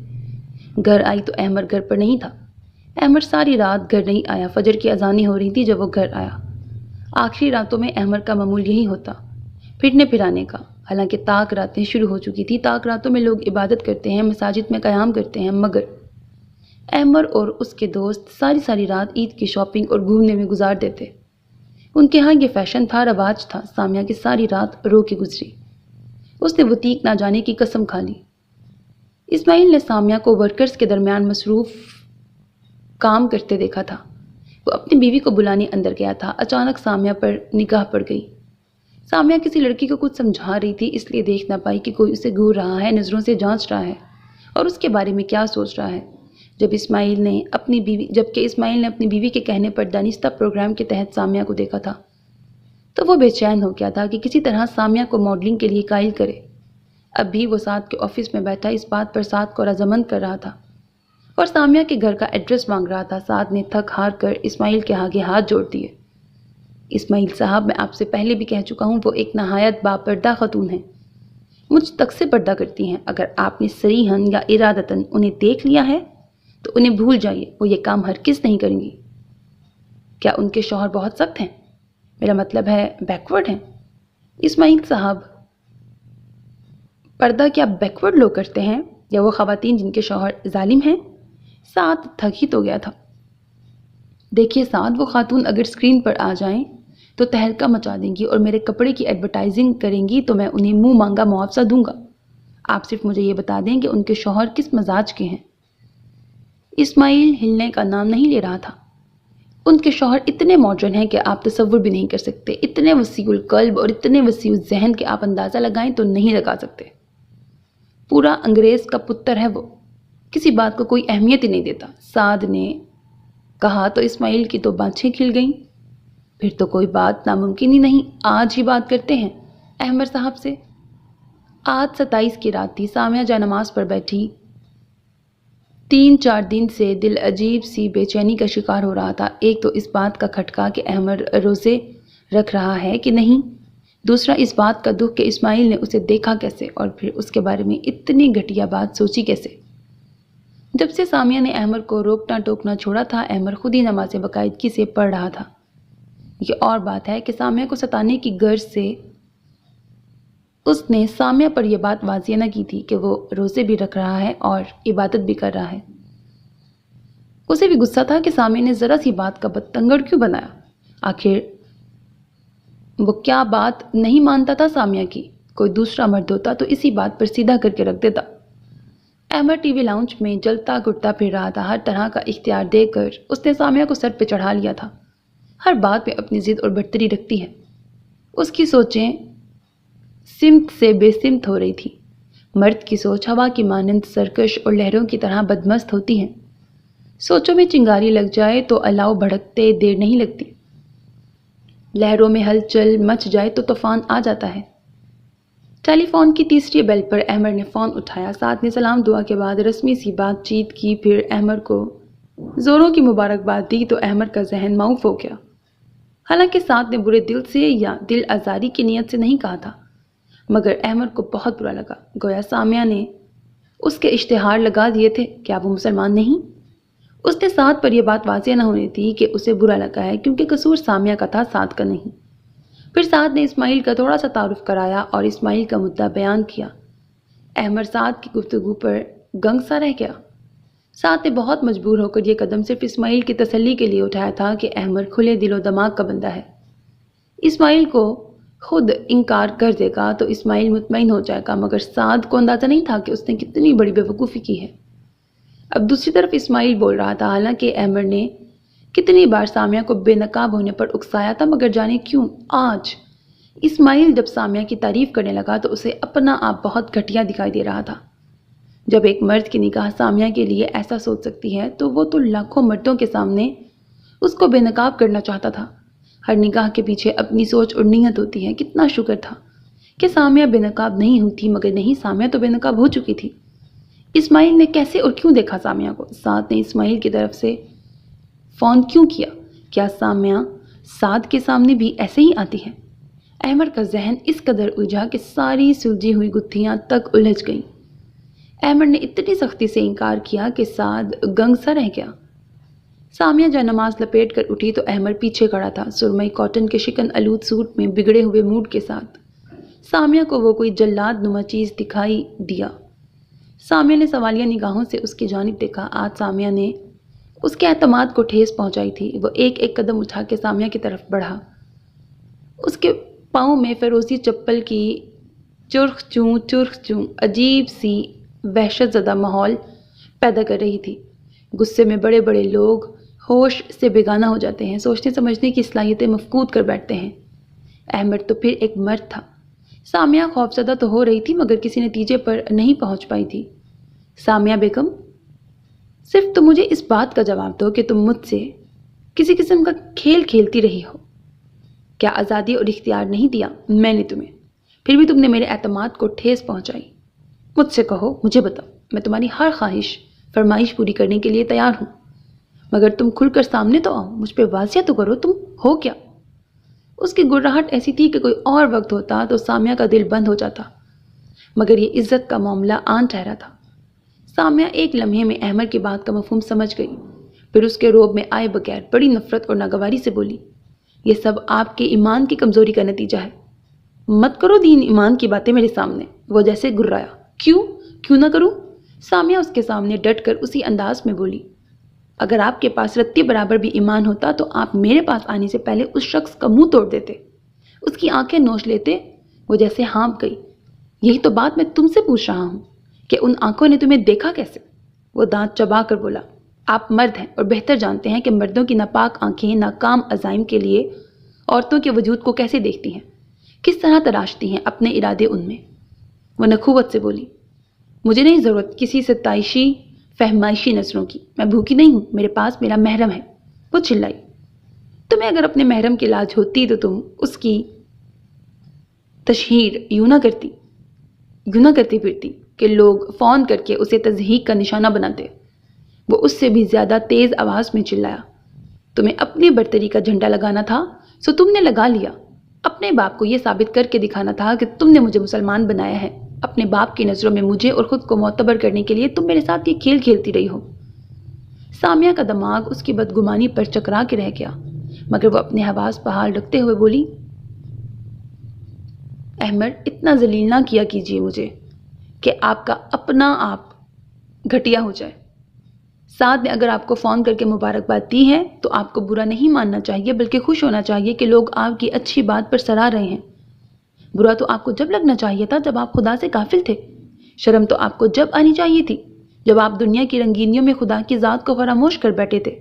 گھر آئی تو احمد گھر پر نہیں تھا۔ احمد ساری رات گھر نہیں آیا۔ فجر کی اذانیں ہو رہی تھی جب وہ گھر آیا۔ آخری راتوں میں احمد کا معمول یہی ہوتا، پھرنے پھرانے کا۔ حالانکہ طاق راتیں شروع ہو چکی تھی۔ طاق راتوں میں لوگ عبادت کرتے ہیں، مساجد میں قیام کرتے ہیں، مگر احمد اور اس کے دوست ساری رات عید کی شاپنگ اور گھومنے میں گزار دیتے۔ ان کے ہاں یہ فیشن تھا، رواج تھا۔ سامیہ کی ساری رات رو کے گزری۔ اس نے بوتیک نہ جانے کی قسم کھا لی۔ اسماعیل نے سامیہ کو ورکرز کے درمیان مصروف کام کرتے دیکھا تھا۔ وہ اپنی بیوی کو بلانے اندر گیا تھا۔ اچانک سامیہ پر نگاہ پڑ گئی۔ سامیہ کسی لڑکی کو کچھ سمجھا رہی تھی، اس لیے دیکھ نہ پائی کہ کوئی اسے گھور رہا ہے، نظروں سے جانچ رہا ہے اور اس کے بارے میں کیا سوچ رہا ہے۔ جبکہ اسماعیل نے اپنی بیوی کے کہنے پر دانستہ پروگرام کے تحت سامیہ کو دیکھا تھا تو وہ بے چین ہو گیا تھا کہ کسی طرح سامیہ کو ماڈلنگ کے لیے قائل کرے۔ اب بھی وہ سعد کے آفس میں بیٹھا اس بات پر سعد کو رضامند کر رہا تھا اور سامیہ کے گھر کا ایڈریس مانگ رہا تھا۔ سعد نے تھک ہار کر اسماعیل کے آگے ہاتھ جوڑ دیے۔ اسماعیل صاحب، میں آپ سے پہلے بھی کہہ چکا ہوں، وہ ایک نہایت باپردہ خاتون ہیں، مجھ تک سے پردہ کرتی ہیں۔ اگر آپ نے صریحاً یا ارادتاً انہیں دیکھ لیا ہے تو انہیں بھول جائیے، وہ یہ کام ہرگز نہیں کریں گی۔ کیا ان کے شوہر بہت سخت ہیں؟ میرا مطلب ہے بیکورڈ ہیں؟ اسماعیل صاحب، پردہ کیا بیکورڈ لوگ کرتے ہیں یا وہ خواتین جن کے شوہر ظالم ہیں؟ سعد تھک ہی تو گیا تھا۔ دیکھیے سعد، وہ خاتون اگر اسکرین پر آ جائیں تو تہلکہ مچا دیں گی اور میرے کپڑے کی ایڈورٹائزنگ کریں گی تو میں انہیں منہ مانگا معاوضہ دوں گا۔ آپ صرف مجھے یہ بتا دیں کہ ان کے شوہر کس مزاج کے ہیں۔ اسماعیل ہلنے کا نام نہیں لے رہا تھا۔ ان کے شوہر اتنے ماڈرن ہیں کہ آپ تصور بھی نہیں کر سکتے، اتنے وسیع القلب اور اتنے وسیع الذہن کہ آپ اندازہ لگائیں تو نہیں لگا سکتے۔ پورا انگریز کا پتر ہے وہ، کسی بات کو کوئی اہمیت ہی نہیں دیتا۔ سعد نے کہا تو اسماعیل کی تو بانچیں کھل گئیں۔ پھر تو کوئی بات ناممکن ہی نہیں، آج ہی بات کرتے ہیں احمد صاحب سے۔ آج 27 کی رات تھی۔ سامیہ جائے نماز پر بیٹھی۔ 3-4 دن سے دل عجیب سی بے چینی کا شکار ہو رہا تھا۔ ایک تو اس بات کا کھٹکا کہ احمد روزے رکھ رہا ہے کہ نہیں، دوسرا اس بات کا دکھ کہ اسماعیل نے اسے دیکھا کیسے اور پھر اس کے بارے میں اتنی گھٹیا بات سوچی کیسے۔ جب سے سامیہ نے احمد کو روکنا ٹوکنا چھوڑا تھا، احمد خود ہی نماز باقاعدگی سے پڑھ رہا تھا۔ یہ اور بات ہے کہ سامیہ کو ستانے کی غرض سے اس نے سامیہ پر یہ بات واضح نہ کی تھی کہ وہ روزے بھی رکھ رہا ہے اور عبادت بھی کر رہا ہے۔ اسے بھی غصہ تھا کہ سامیہ نے ذرا سی بات کا بتنگڑ کیوں بنایا۔ آخر وہ کیا بات نہیں مانتا تھا سامیہ کی؟ کوئی دوسرا مرد ہوتا تو اسی بات پر سیدھا کر کے رکھ دیتا۔ احمد ٹی وی لاؤنج میں جلتا گھٹتا پھر رہا تھا۔ ہر طرح کا اختیار دے کر اس نے سامیہ کو سر پہ چڑھا لیا تھا۔ ہر بات پہ اپنی ضد اور برتری رکھتی ہے۔ اس کی سوچیں سمت سے بے سمت ہو رہی تھی۔ مرد کی سوچ ہوا کی مانند سرکش اور لہروں کی طرح بدمست ہوتی ہے۔ سوچوں میں چنگاری لگ جائے تو الاؤ بھڑکتے دیر نہیں لگتی۔ لہروں میں ہلچل مچ جائے تو طوفان آ جاتا ہے۔ ٹیلی فون کی تیسری بیل پر احمد نے فون اٹھایا۔ سعد نے سلام دعا کے بعد رسمی سی بات چیت کی، پھر احمد کو زوروں کی مبارکباد دی تو احمد کا ذہن معاف ہو گیا۔ حالانکہ سعد نے برے دل سے یا دل آزاری کی نیت سے نہیں کہا تھا، مگر احمد کو بہت برا لگا، گویا سامیہ نے اس کے اشتہار لگا دیے تھے۔ کیا وہ مسلمان نہیں؟ اس نے سعد پر یہ بات واضح نہ ہونے دی کہ اسے برا لگا ہے، کیونکہ قصور سامیہ کا تھا، سعد کا نہیں۔ پھر سعد نے اسماعیل کا تھوڑا سا تعارف کرایا اور اسماعیل کا مدعا بیان کیا۔ احمد سعد کی گفتگو پر گنگ سا رہ گیا۔ سعد نے بہت مجبور ہو کر یہ قدم صرف اسماعیل کی تسلی کے لیے اٹھایا تھا کہ احمد کھلے دل و دماغ کا بندہ ہے، اسماعیل کو خود انکار کر دے گا تو اسماعیل مطمئن ہو جائے گا، مگر سعد کو اندازہ نہیں تھا کہ اس نے کتنی بڑی بیوقوفی کی ہے۔ اب دوسری طرف اسماعیل بول رہا تھا، حالانکہ احمد نے کتنی بار سامیہ کو بے نقاب ہونے پر اکسایا تھا، مگر جانے کیوں آج اسماعیل جب سامیہ کی تعریف کرنے لگا تو اسے اپنا آپ بہت گھٹیا دکھائی دے رہا تھا۔ جب ایک مرد کی نگاہ سامیہ کے لیے ایسا سوچ سکتی ہے تو وہ تو لاکھوں مردوں کے سامنے اس کو بے نقاب کرنا چاہتا تھا۔ ہر نگاہ کے پیچھے اپنی سوچ اور نیت ہوتی ہے۔ کتنا شکر تھا کہ سامیہ بے نقاب نہیں ہوتی، مگر نہیں، سامیہ تو بے نقاب ہو چکی تھی۔ اسماعیل نے کیسے اور کیوں دیکھا سامیہ کو؟ سعد نے اسماعیل کی طرف سے فون کیوں کیا؟ کیا سامیہ سعد کے سامنے بھی ایسے ہی آتی ہے؟ احمد کا ذہن اس قدر الجھا کہ ساری سلجھی ہوئی گتھیاں تک الجھ گئیں۔ احمد نے اتنی سختی سے انکار کیا کہ سعد گنگ سا رہ گیا۔ سامیہ جا نماز لپیٹ کر اٹھی تو احمد پیچھے کھڑا تھا، سرمئی کاٹن کے شکن آلود سوٹ میں بگڑے ہوئے موڈ کے ساتھ۔ سامیہ کو وہ کوئی جلاد نما چیز دکھائی دیا۔ سامیہ نے سوالیہ نگاہوں سے اس کی جانب دیکھا۔ آج سامیہ نے اس کے اعتماد کو ٹھیس پہنچائی تھی۔ وہ ایک ایک قدم اٹھا کے سامیہ کی طرف بڑھا۔ اس کے پاؤں میں فیروزی چپل کی چرخ چوں عجیب سی وحشت زدہ ماحول پیدا کر رہی تھی۔ غصے میں بڑے بڑے لوگ ہوش سے بیگانہ ہو جاتے ہیں، سوچنے سمجھنے کی صلاحیتیں مفقود کر بیٹھتے ہیں۔ احمد تو پھر ایک مرد تھا۔ سامیہ خوفزدہ تو ہو رہی تھی مگر کسی نتیجے پر نہیں پہنچ پائی تھی۔ سامیہ بیگم، صرف تم مجھے اس بات کا جواب دو کہ تم مجھ سے کسی قسم کا کھیل کھیلتی رہی ہو۔ کیا آزادی اور اختیار نہیں دیا میں نے تمہیں؟ پھر بھی تم نے میرے اعتماد کو ٹھیس پہنچائی۔ مجھ سے کہو، مجھے بتاؤ، میں تمہاری ہر خواہش فرمائش پوری کرنے کے لیے تیار ہوں، مگر تم کھل کر سامنے تو آؤ، مجھ پہ واضح تو کرو تم ہو کیا؟ اس کی گرراہٹ ایسی تھی کہ کوئی اور وقت ہوتا تو سامیہ کا دل بند ہو جاتا، مگر یہ عزت کا معاملہ آن ٹھہرا تھا۔ سامیہ ایک لمحے میں احمد کی بات کا مفہوم سمجھ گئی، پھر اس کے روب میں آئے بغیر بڑی نفرت اور ناگواری سے بولی، یہ سب آپ کے ایمان کی کمزوری کا نتیجہ ہے۔ مت کرو دین ایمان کی باتیں میرے سامنے۔ وہ جیسے گررایا۔ کیوں نہ کروں؟ سامیہ اس کے سامنے ڈٹ کر اسی انداز میں بولی، اگر آپ کے پاس رتی برابر بھی ایمان ہوتا تو آپ میرے پاس آنے سے پہلے اس شخص کا منہ توڑ دیتے، اس کی آنکھیں نوچ لیتے۔ وہ جیسے ہانپ گئی۔ یہی تو بات میں تم سے پوچھ رہا ہوں کہ ان آنکھوں نے تمہیں دیکھا کیسے؟ وہ دانت چبا کر بولا، آپ مرد ہیں اور بہتر جانتے ہیں کہ مردوں کی ناپاک آنکھیں ناکام عزائم کے لیے عورتوں کے وجود کو کیسے دیکھتی ہیں، کس طرح تراشتی ہیں اپنے ارادے ان میں۔ وہ نخوت سے بولی، مجھے نہیں ضرورت کسی ستائشی فہمائشی نظروں کی، میں بھوکی نہیں ہوں، میرے پاس میرا محرم ہے۔ وہ چلائی، تمہیں اگر اپنے محرم کی لاج ہوتی تو تم اس کی تشہیر یوں نہ کرتی پھرتی کہ لوگ فون کر کے اسے تضحیک کا نشانہ بناتے۔ وہ اس سے بھی زیادہ تیز آواز میں چلایا، تمہیں اپنی برتری کا جھنڈا لگانا تھا سو تم نے لگا لیا۔ اپنے باپ کو یہ ثابت کر کے دکھانا تھا کہ تم نے مجھے مسلمان بنایا ہے۔ اپنے باپ کی نظروں میں مجھے اور خود کو معتبر کرنے کے لیے تم میرے ساتھ یہ کھیل کھیلتی رہی ہو۔ سامیہ کا دماغ اس کی بدگمانی پر چکرا کے رہ گیا، مگر وہ اپنے حواس بحال رکھتے ہوئے بولی، احمد، اتنا ذلیل نہ کیا کیجیے مجھے کہ آپ کا اپنا آپ گھٹیا ہو جائے۔ سعد نے اگر آپ کو فون کر کے مبارکباد دی ہے تو آپ کو برا نہیں ماننا چاہیے، بلکہ خوش ہونا چاہیے کہ لوگ آپ کی اچھی بات پر سراہ رہے ہیں۔ برا تو آپ کو جب لگنا چاہیے تھا جب آپ خدا سے غافل تھے۔ شرم تو آپ کو جب آنی چاہیے تھی جب آپ دنیا کی رنگینیوں میں خدا کی ذات کو فراموش کر بیٹھے تھے۔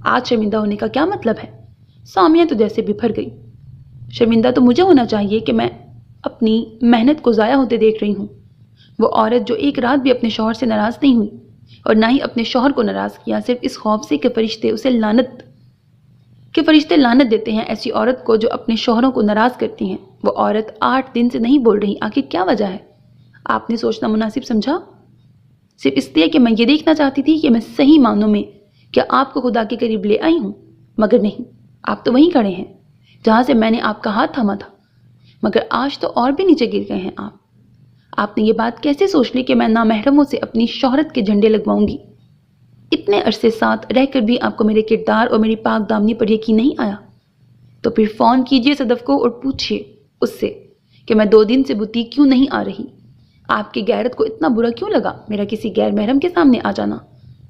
آج شرمندہ ہونے کا کیا مطلب ہے؟ سامیہ تو جیسے بفر گئی۔ شرمندہ تو مجھے ہونا چاہیے کہ میں اپنی محنت کو ضائع ہوتے دیکھ رہی ہوں۔ وہ عورت جو ایک رات بھی اپنے شوہر سے ناراض نہیں ہوئی اور نہ ہی اپنے شوہر کو ناراض کیا، صرف اس خوف سے کہ فرشتے لعنت دیتے ہیں ایسی عورت کو جو اپنے شوہروں کو ناراض کرتی ہیں۔ وہ عورت 8 دن سے نہیں بول رہی، آخر کیا وجہ ہے؟ آپ نے سوچنا مناسب سمجھا؟ صرف اس لیے کہ میں یہ دیکھنا چاہتی تھی کہ میں صحیح معنوں میں کیا آپ کو خدا کے قریب لے آئی ہوں، مگر نہیں، آپ تو وہیں کھڑے ہیں جہاں سے میں نے آپ کا ہاتھ تھاما تھا، مگر آج تو اور بھی نیچے گر گئے ہیں آپ نے یہ بات کیسے سوچ لی کہ میں نامحرموں سے اپنی شہرت کے جھنڈے لگواؤں گی؟ اتنے عرصے ساتھ رہ کر بھی آپ کو میرے کردار اور میری پاک دامنی پر یقین نہیں آیا؟ تو پھر فون کیجئے صدف کو اور پوچھئے اس سے کہ میں 2 دن سے بوتیک کیوں نہیں آ رہی۔ آپ کی غیرت کو اتنا برا کیوں لگا میرا کسی غیر محرم کے سامنے آ جانا؟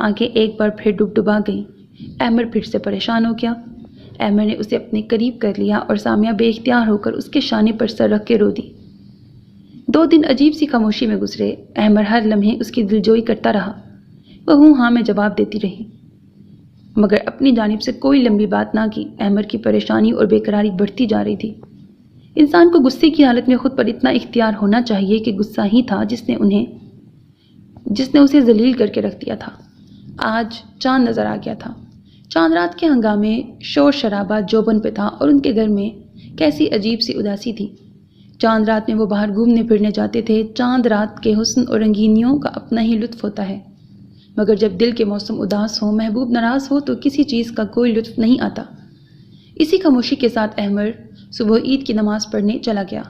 آنکھیں ایک بار پھر ڈبڈبا گئیں۔ احمر پھر سے پریشان ہو گیا۔ احمر نے اسے اپنے قریب کر لیا اور سامیہ بے اختیار ہو کر اس کے شانے پر سر رکھ کے رو دی۔ 2 دن عجیب سی خاموشی میں گزرے۔ احمر ہر لمحے اس کی دلجوئی کرتا رہا۔ وہ ہوں ہاں میں جواب دیتی رہی، مگر اپنی جانب سے کوئی لمبی بات نہ کی۔ احمر کی پریشانی اور بے قراری بڑھتی جا رہی تھی۔ انسان کو غصے کی حالت میں خود پر اتنا اختیار ہونا چاہیے کہ غصہ ہی تھا جس نے اسے ذلیل کر کے رکھ دیا تھا۔ آج چاند نظر آ گیا تھا۔ چاند رات کے ہنگامے، شور شرابہ جوبن پہ تھا اور ان کے گھر میں کیسی عجیب سی اداسی تھی۔ چاند رات میں وہ باہر گھومنے پھرنے جاتے تھے۔ چاند رات کے حسن اور رنگینیوں کا اپنا ہی لطف ہوتا ہے، مگر جب دل کے موسم اداس ہو، محبوب ناراض ہو، تو کسی چیز کا کوئی لطف نہیں آتا۔ اسی خاموشی کے ساتھ احمر صبح عید کی نماز پڑھنے چلا گیا۔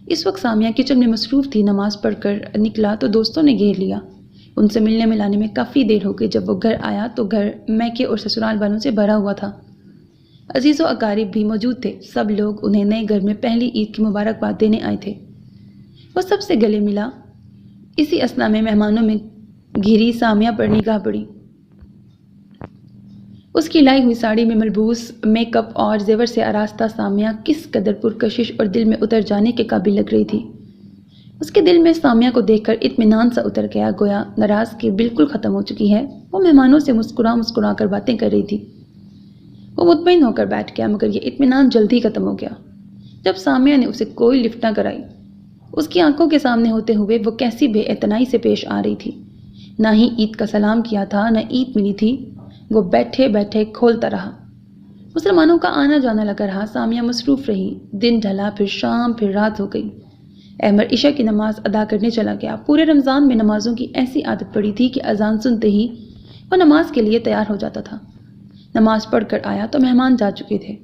اس وقت سامیہ کچن میں مصروف تھی۔ نماز پڑھ کر نکلا تو دوستوں نے گھیر لیا۔ ان سے ملنے ملانے میں کافی دیر ہو گئی۔ جب وہ گھر آیا تو گھر میکے اور سسرال والوں سے بھرا ہوا تھا۔ عزیز و اقارب بھی موجود تھے۔ سب لوگ انہیں نئے گھر میں پہلی عید کی مبارکباد دینے آئے تھے۔ وہ سب سے گلے ملا۔ اسی اثنا میں مہمانوں میں گھری سامیہ پر نگاہ پڑی۔ اس کی لائی ہوئی ساڑی میں ملبوس میک اپ اور زیور سے آراستہ سامیہ کس قدر پرکشش اور دل میں اتر جانے کے قابل لگ رہی تھی۔ اس کے دل میں سامیہ کو دیکھ کر اطمینان سا اتر گیا، گویا ناراضگی بالکل ختم ہو چکی ہے۔ وہ مہمانوں سے مسکرا کر باتیں کر رہی تھی۔ وہ مطمئن ہو کر بیٹھ گیا، مگر یہ اطمینان جلدی ختم ہو گیا جب سامیہ نے اسے کوئی لفٹ نہ کرائی۔ اس کی آنکھوں کے سامنے ہوتے ہوئے وہ کیسی بے اعتنائی سے پیش آ رہی تھی۔ نہ ہی عید کا سلام کیا تھا، نہ عید ملی تھی۔ وہ بیٹھے بیٹھے کھولتا رہا۔ مسلمانوں کا آنا جانا لگا رہا۔ سامیہ مصروف رہی۔ دن ڈھلا، پھر شام، پھر رات ہو گئی۔ احمر عشاء کی نماز ادا کرنے چلا گیا۔ پورے رمضان میں نمازوں کی ایسی عادت پڑی تھی کہ اذان سنتے ہی وہ نماز کے لیے تیار ہو جاتا تھا۔ نماز پڑھ کر آیا تو مہمان جا چکے تھے۔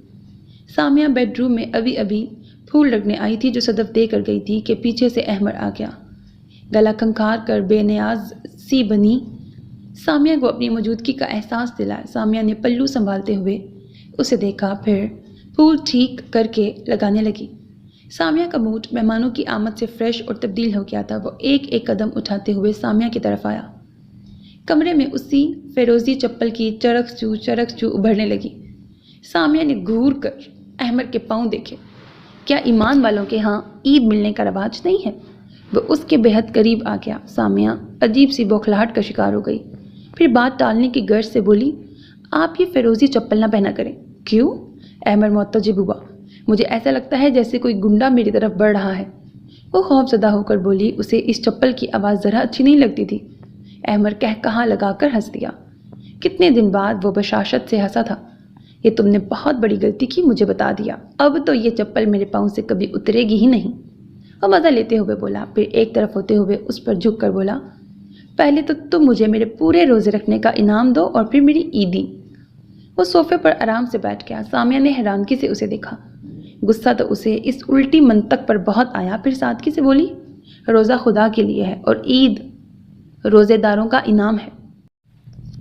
سامیہ بیڈ روم میں ابھی پھول رکھنے آئی تھی جو صدف دے کر گئی تھی کہ پیچھے سے احمر آ گیا۔ گلا کھنکھار کر بے نیاز سی بنی سامیہ کو اپنی موجودگی کا احساس دلایا۔ سامیہ نے پلو سنبھالتے ہوئے اسے دیکھا، پھر پھول ٹھیک کر کے لگانے لگی۔ سامیہ کا موڈ مہمانوں کی آمد سے فریش اور تبدیل ہو گیا تھا۔ وہ ایک ایک قدم اٹھاتے ہوئے سامیہ کی طرف آیا۔ کمرے میں اسی فیروزی چپل کی چرخ چو ابھرنے لگی۔ سامیہ نے گھور کر احمر کے پاؤں دیکھے۔ کیا ایمان والوں کے ہاں عید ملنے کا رواج نہیں ہے؟ وہ اس کے بہت قریب آ گیا۔ سامیہ عجیب سی بوکھلاہٹ کا شکار ہو گئی، پھر بات ٹالنے کی غرض سے بولی، آپ یہ فیروزی چپل نہ پہنا کریں۔ کیوں؟ احمر معتجب ہوا۔ مجھے ایسا لگتا ہے جیسے کوئی گنڈا میری طرف بڑھ رہا ہے۔ وہ خوف زدہ ہو کر بولی، اسے اس چپل کی آواز ذرا اچھی نہیں لگتی تھی۔ احمر کہا لگا کر ہنس دیا۔ کتنے دن بعد وہ بشاشت سے ہنسا تھا۔ یہ تم نے بہت بڑی غلطی کی، مجھے بتا دیا۔ اب تو یہ چپل میرے پاؤں سے کبھی اترے گی ہی نہیں۔ وہ مزہ لیتے ہوئے بولا، پھر ایک طرف ہوتے ہوئے اس پر جھک کر بولا، پہلے تو تم مجھے میرے پورے روزے رکھنے کا انعام دو اور پھر میری عیدی۔ وہ صوفے پر آرام سے بیٹھ گیا۔ سامیہ نے حیرانگی سے اسے دیکھا۔ غصہ تو اسے اس الٹی منطق پر بہت آیا، پھر سادگی سے بولی، روزہ خدا کے لیے ہے اور عید روزے داروں کا انعام ہے،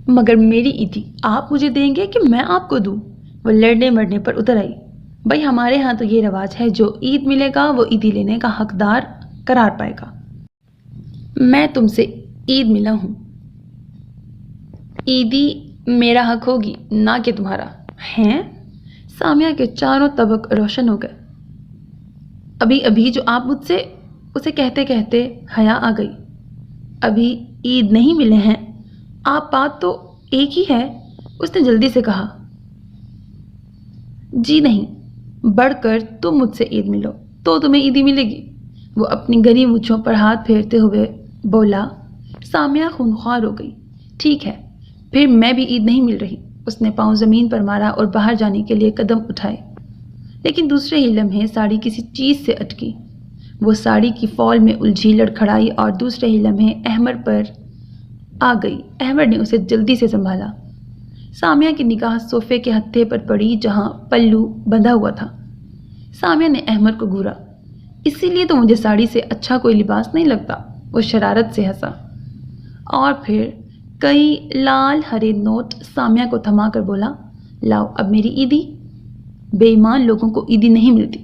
مگر میری عیدی آپ مجھے دیں گے کہ میں آپ کو دوں؟ وہ لڑنے مرنے پر اتر آئی۔ بھائی ہمارے ہاں تو یہ رواج ہے، جو عید ملے گا وہ عیدی لینے کا حقدار قرار پائے گا۔ میں تم سے عید ملا ہوں، عیدی میرا حق ہوگی نہ کہ تمہارا۔ ہیں؟ سامیہ کے چاروں طبق روشن ہو گئے۔ ابھی جو آپ مجھ سے، اسے کہتے کہتے حیا آ گئی۔ ابھی عید نہیں ملے ہیں آپ، بات تو ایک ہی ہے، اس نے جلدی سے کہا۔ جی نہیں، بڑھ کر تم مجھ سے عید ملو تو تمہیں عیدی ملے گی۔ وہ اپنی گری مونچھوں پر ہاتھ پھیرتے ہوئے بولا۔ سامیہ خونخوار ہو گئی۔ ٹھیک ہے، پھر میں بھی عید نہیں مل رہی۔ اس نے پاؤں زمین پر مارا اور باہر جانے کے لیے قدم اٹھائے، لیکن دوسرے ہی لمحے ساڑی کسی چیز سے اٹکی۔ وہ ساڑی کی فال میں الجھی، لڑکھڑائی اور دوسرے ہی لمحے احمر پر آ گئی۔ احمر نے اسے جلدی سے سنبھالا۔ سامیہ کی نگاہ صوفے کے ہتھے پر پڑی جہاں پلو بندھا ہوا تھا۔ سامیہ نے احمر کو گھورا۔ اسی لیے تو مجھے ساڑی سے اچھا کوئی لباس نہیں لگتا۔ وہ شرارت سے ہنسا اور پھر کئی لال ہرے نوٹ سامیہ کو تھما کر بولا، لاؤ اب میری عیدی۔ بے ایمان لوگوں کو عیدی نہیں ملتی،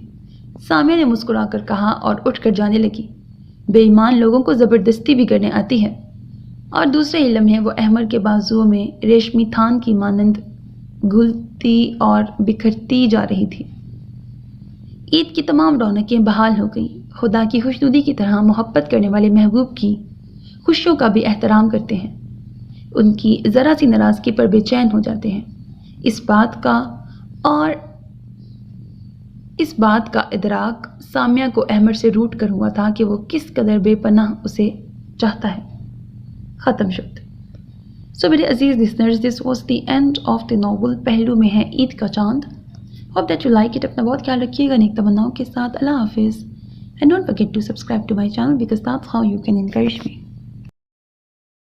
سامیہ نے مسکرا کر کہا اور اٹھ کر جانے لگی۔ بے ایمان لوگوں کو زبردستی بھی کرنے آتی ہے۔ اور دوسرے ہی لمحے وہ احمر کے بازوؤں میں ریشمی تھان کی مانند گھلتی اور بکھرتی جا رہی تھی۔ عید کی تمام رونقیں بحال ہو گئیں۔ خدا کی خوشنودی کی طرح محبت کرنے والے محبوب کی خوشیوں کا بھی احترام کرتے ہیں، ان کی ذرا سی ناراضگی پر بے چین ہو جاتے ہیں۔ اس بات کا ادراک سامیہ کو احمد سے روٹ کر ہوا تھا کہ وہ کس قدر بے پناہ اسے چاہتا ہے۔ ختم شد۔ سو میرے عزیز listeners, this was the end of the novel پہلو میں ہے عید کا چاند۔ Hope that you like it. اپنا بہت خیال رکھیے گا نیک تمناؤں کے ساتھ۔ اللہ حافظ۔ And don't forget to subscribe to my channel because that's how you can encourage me.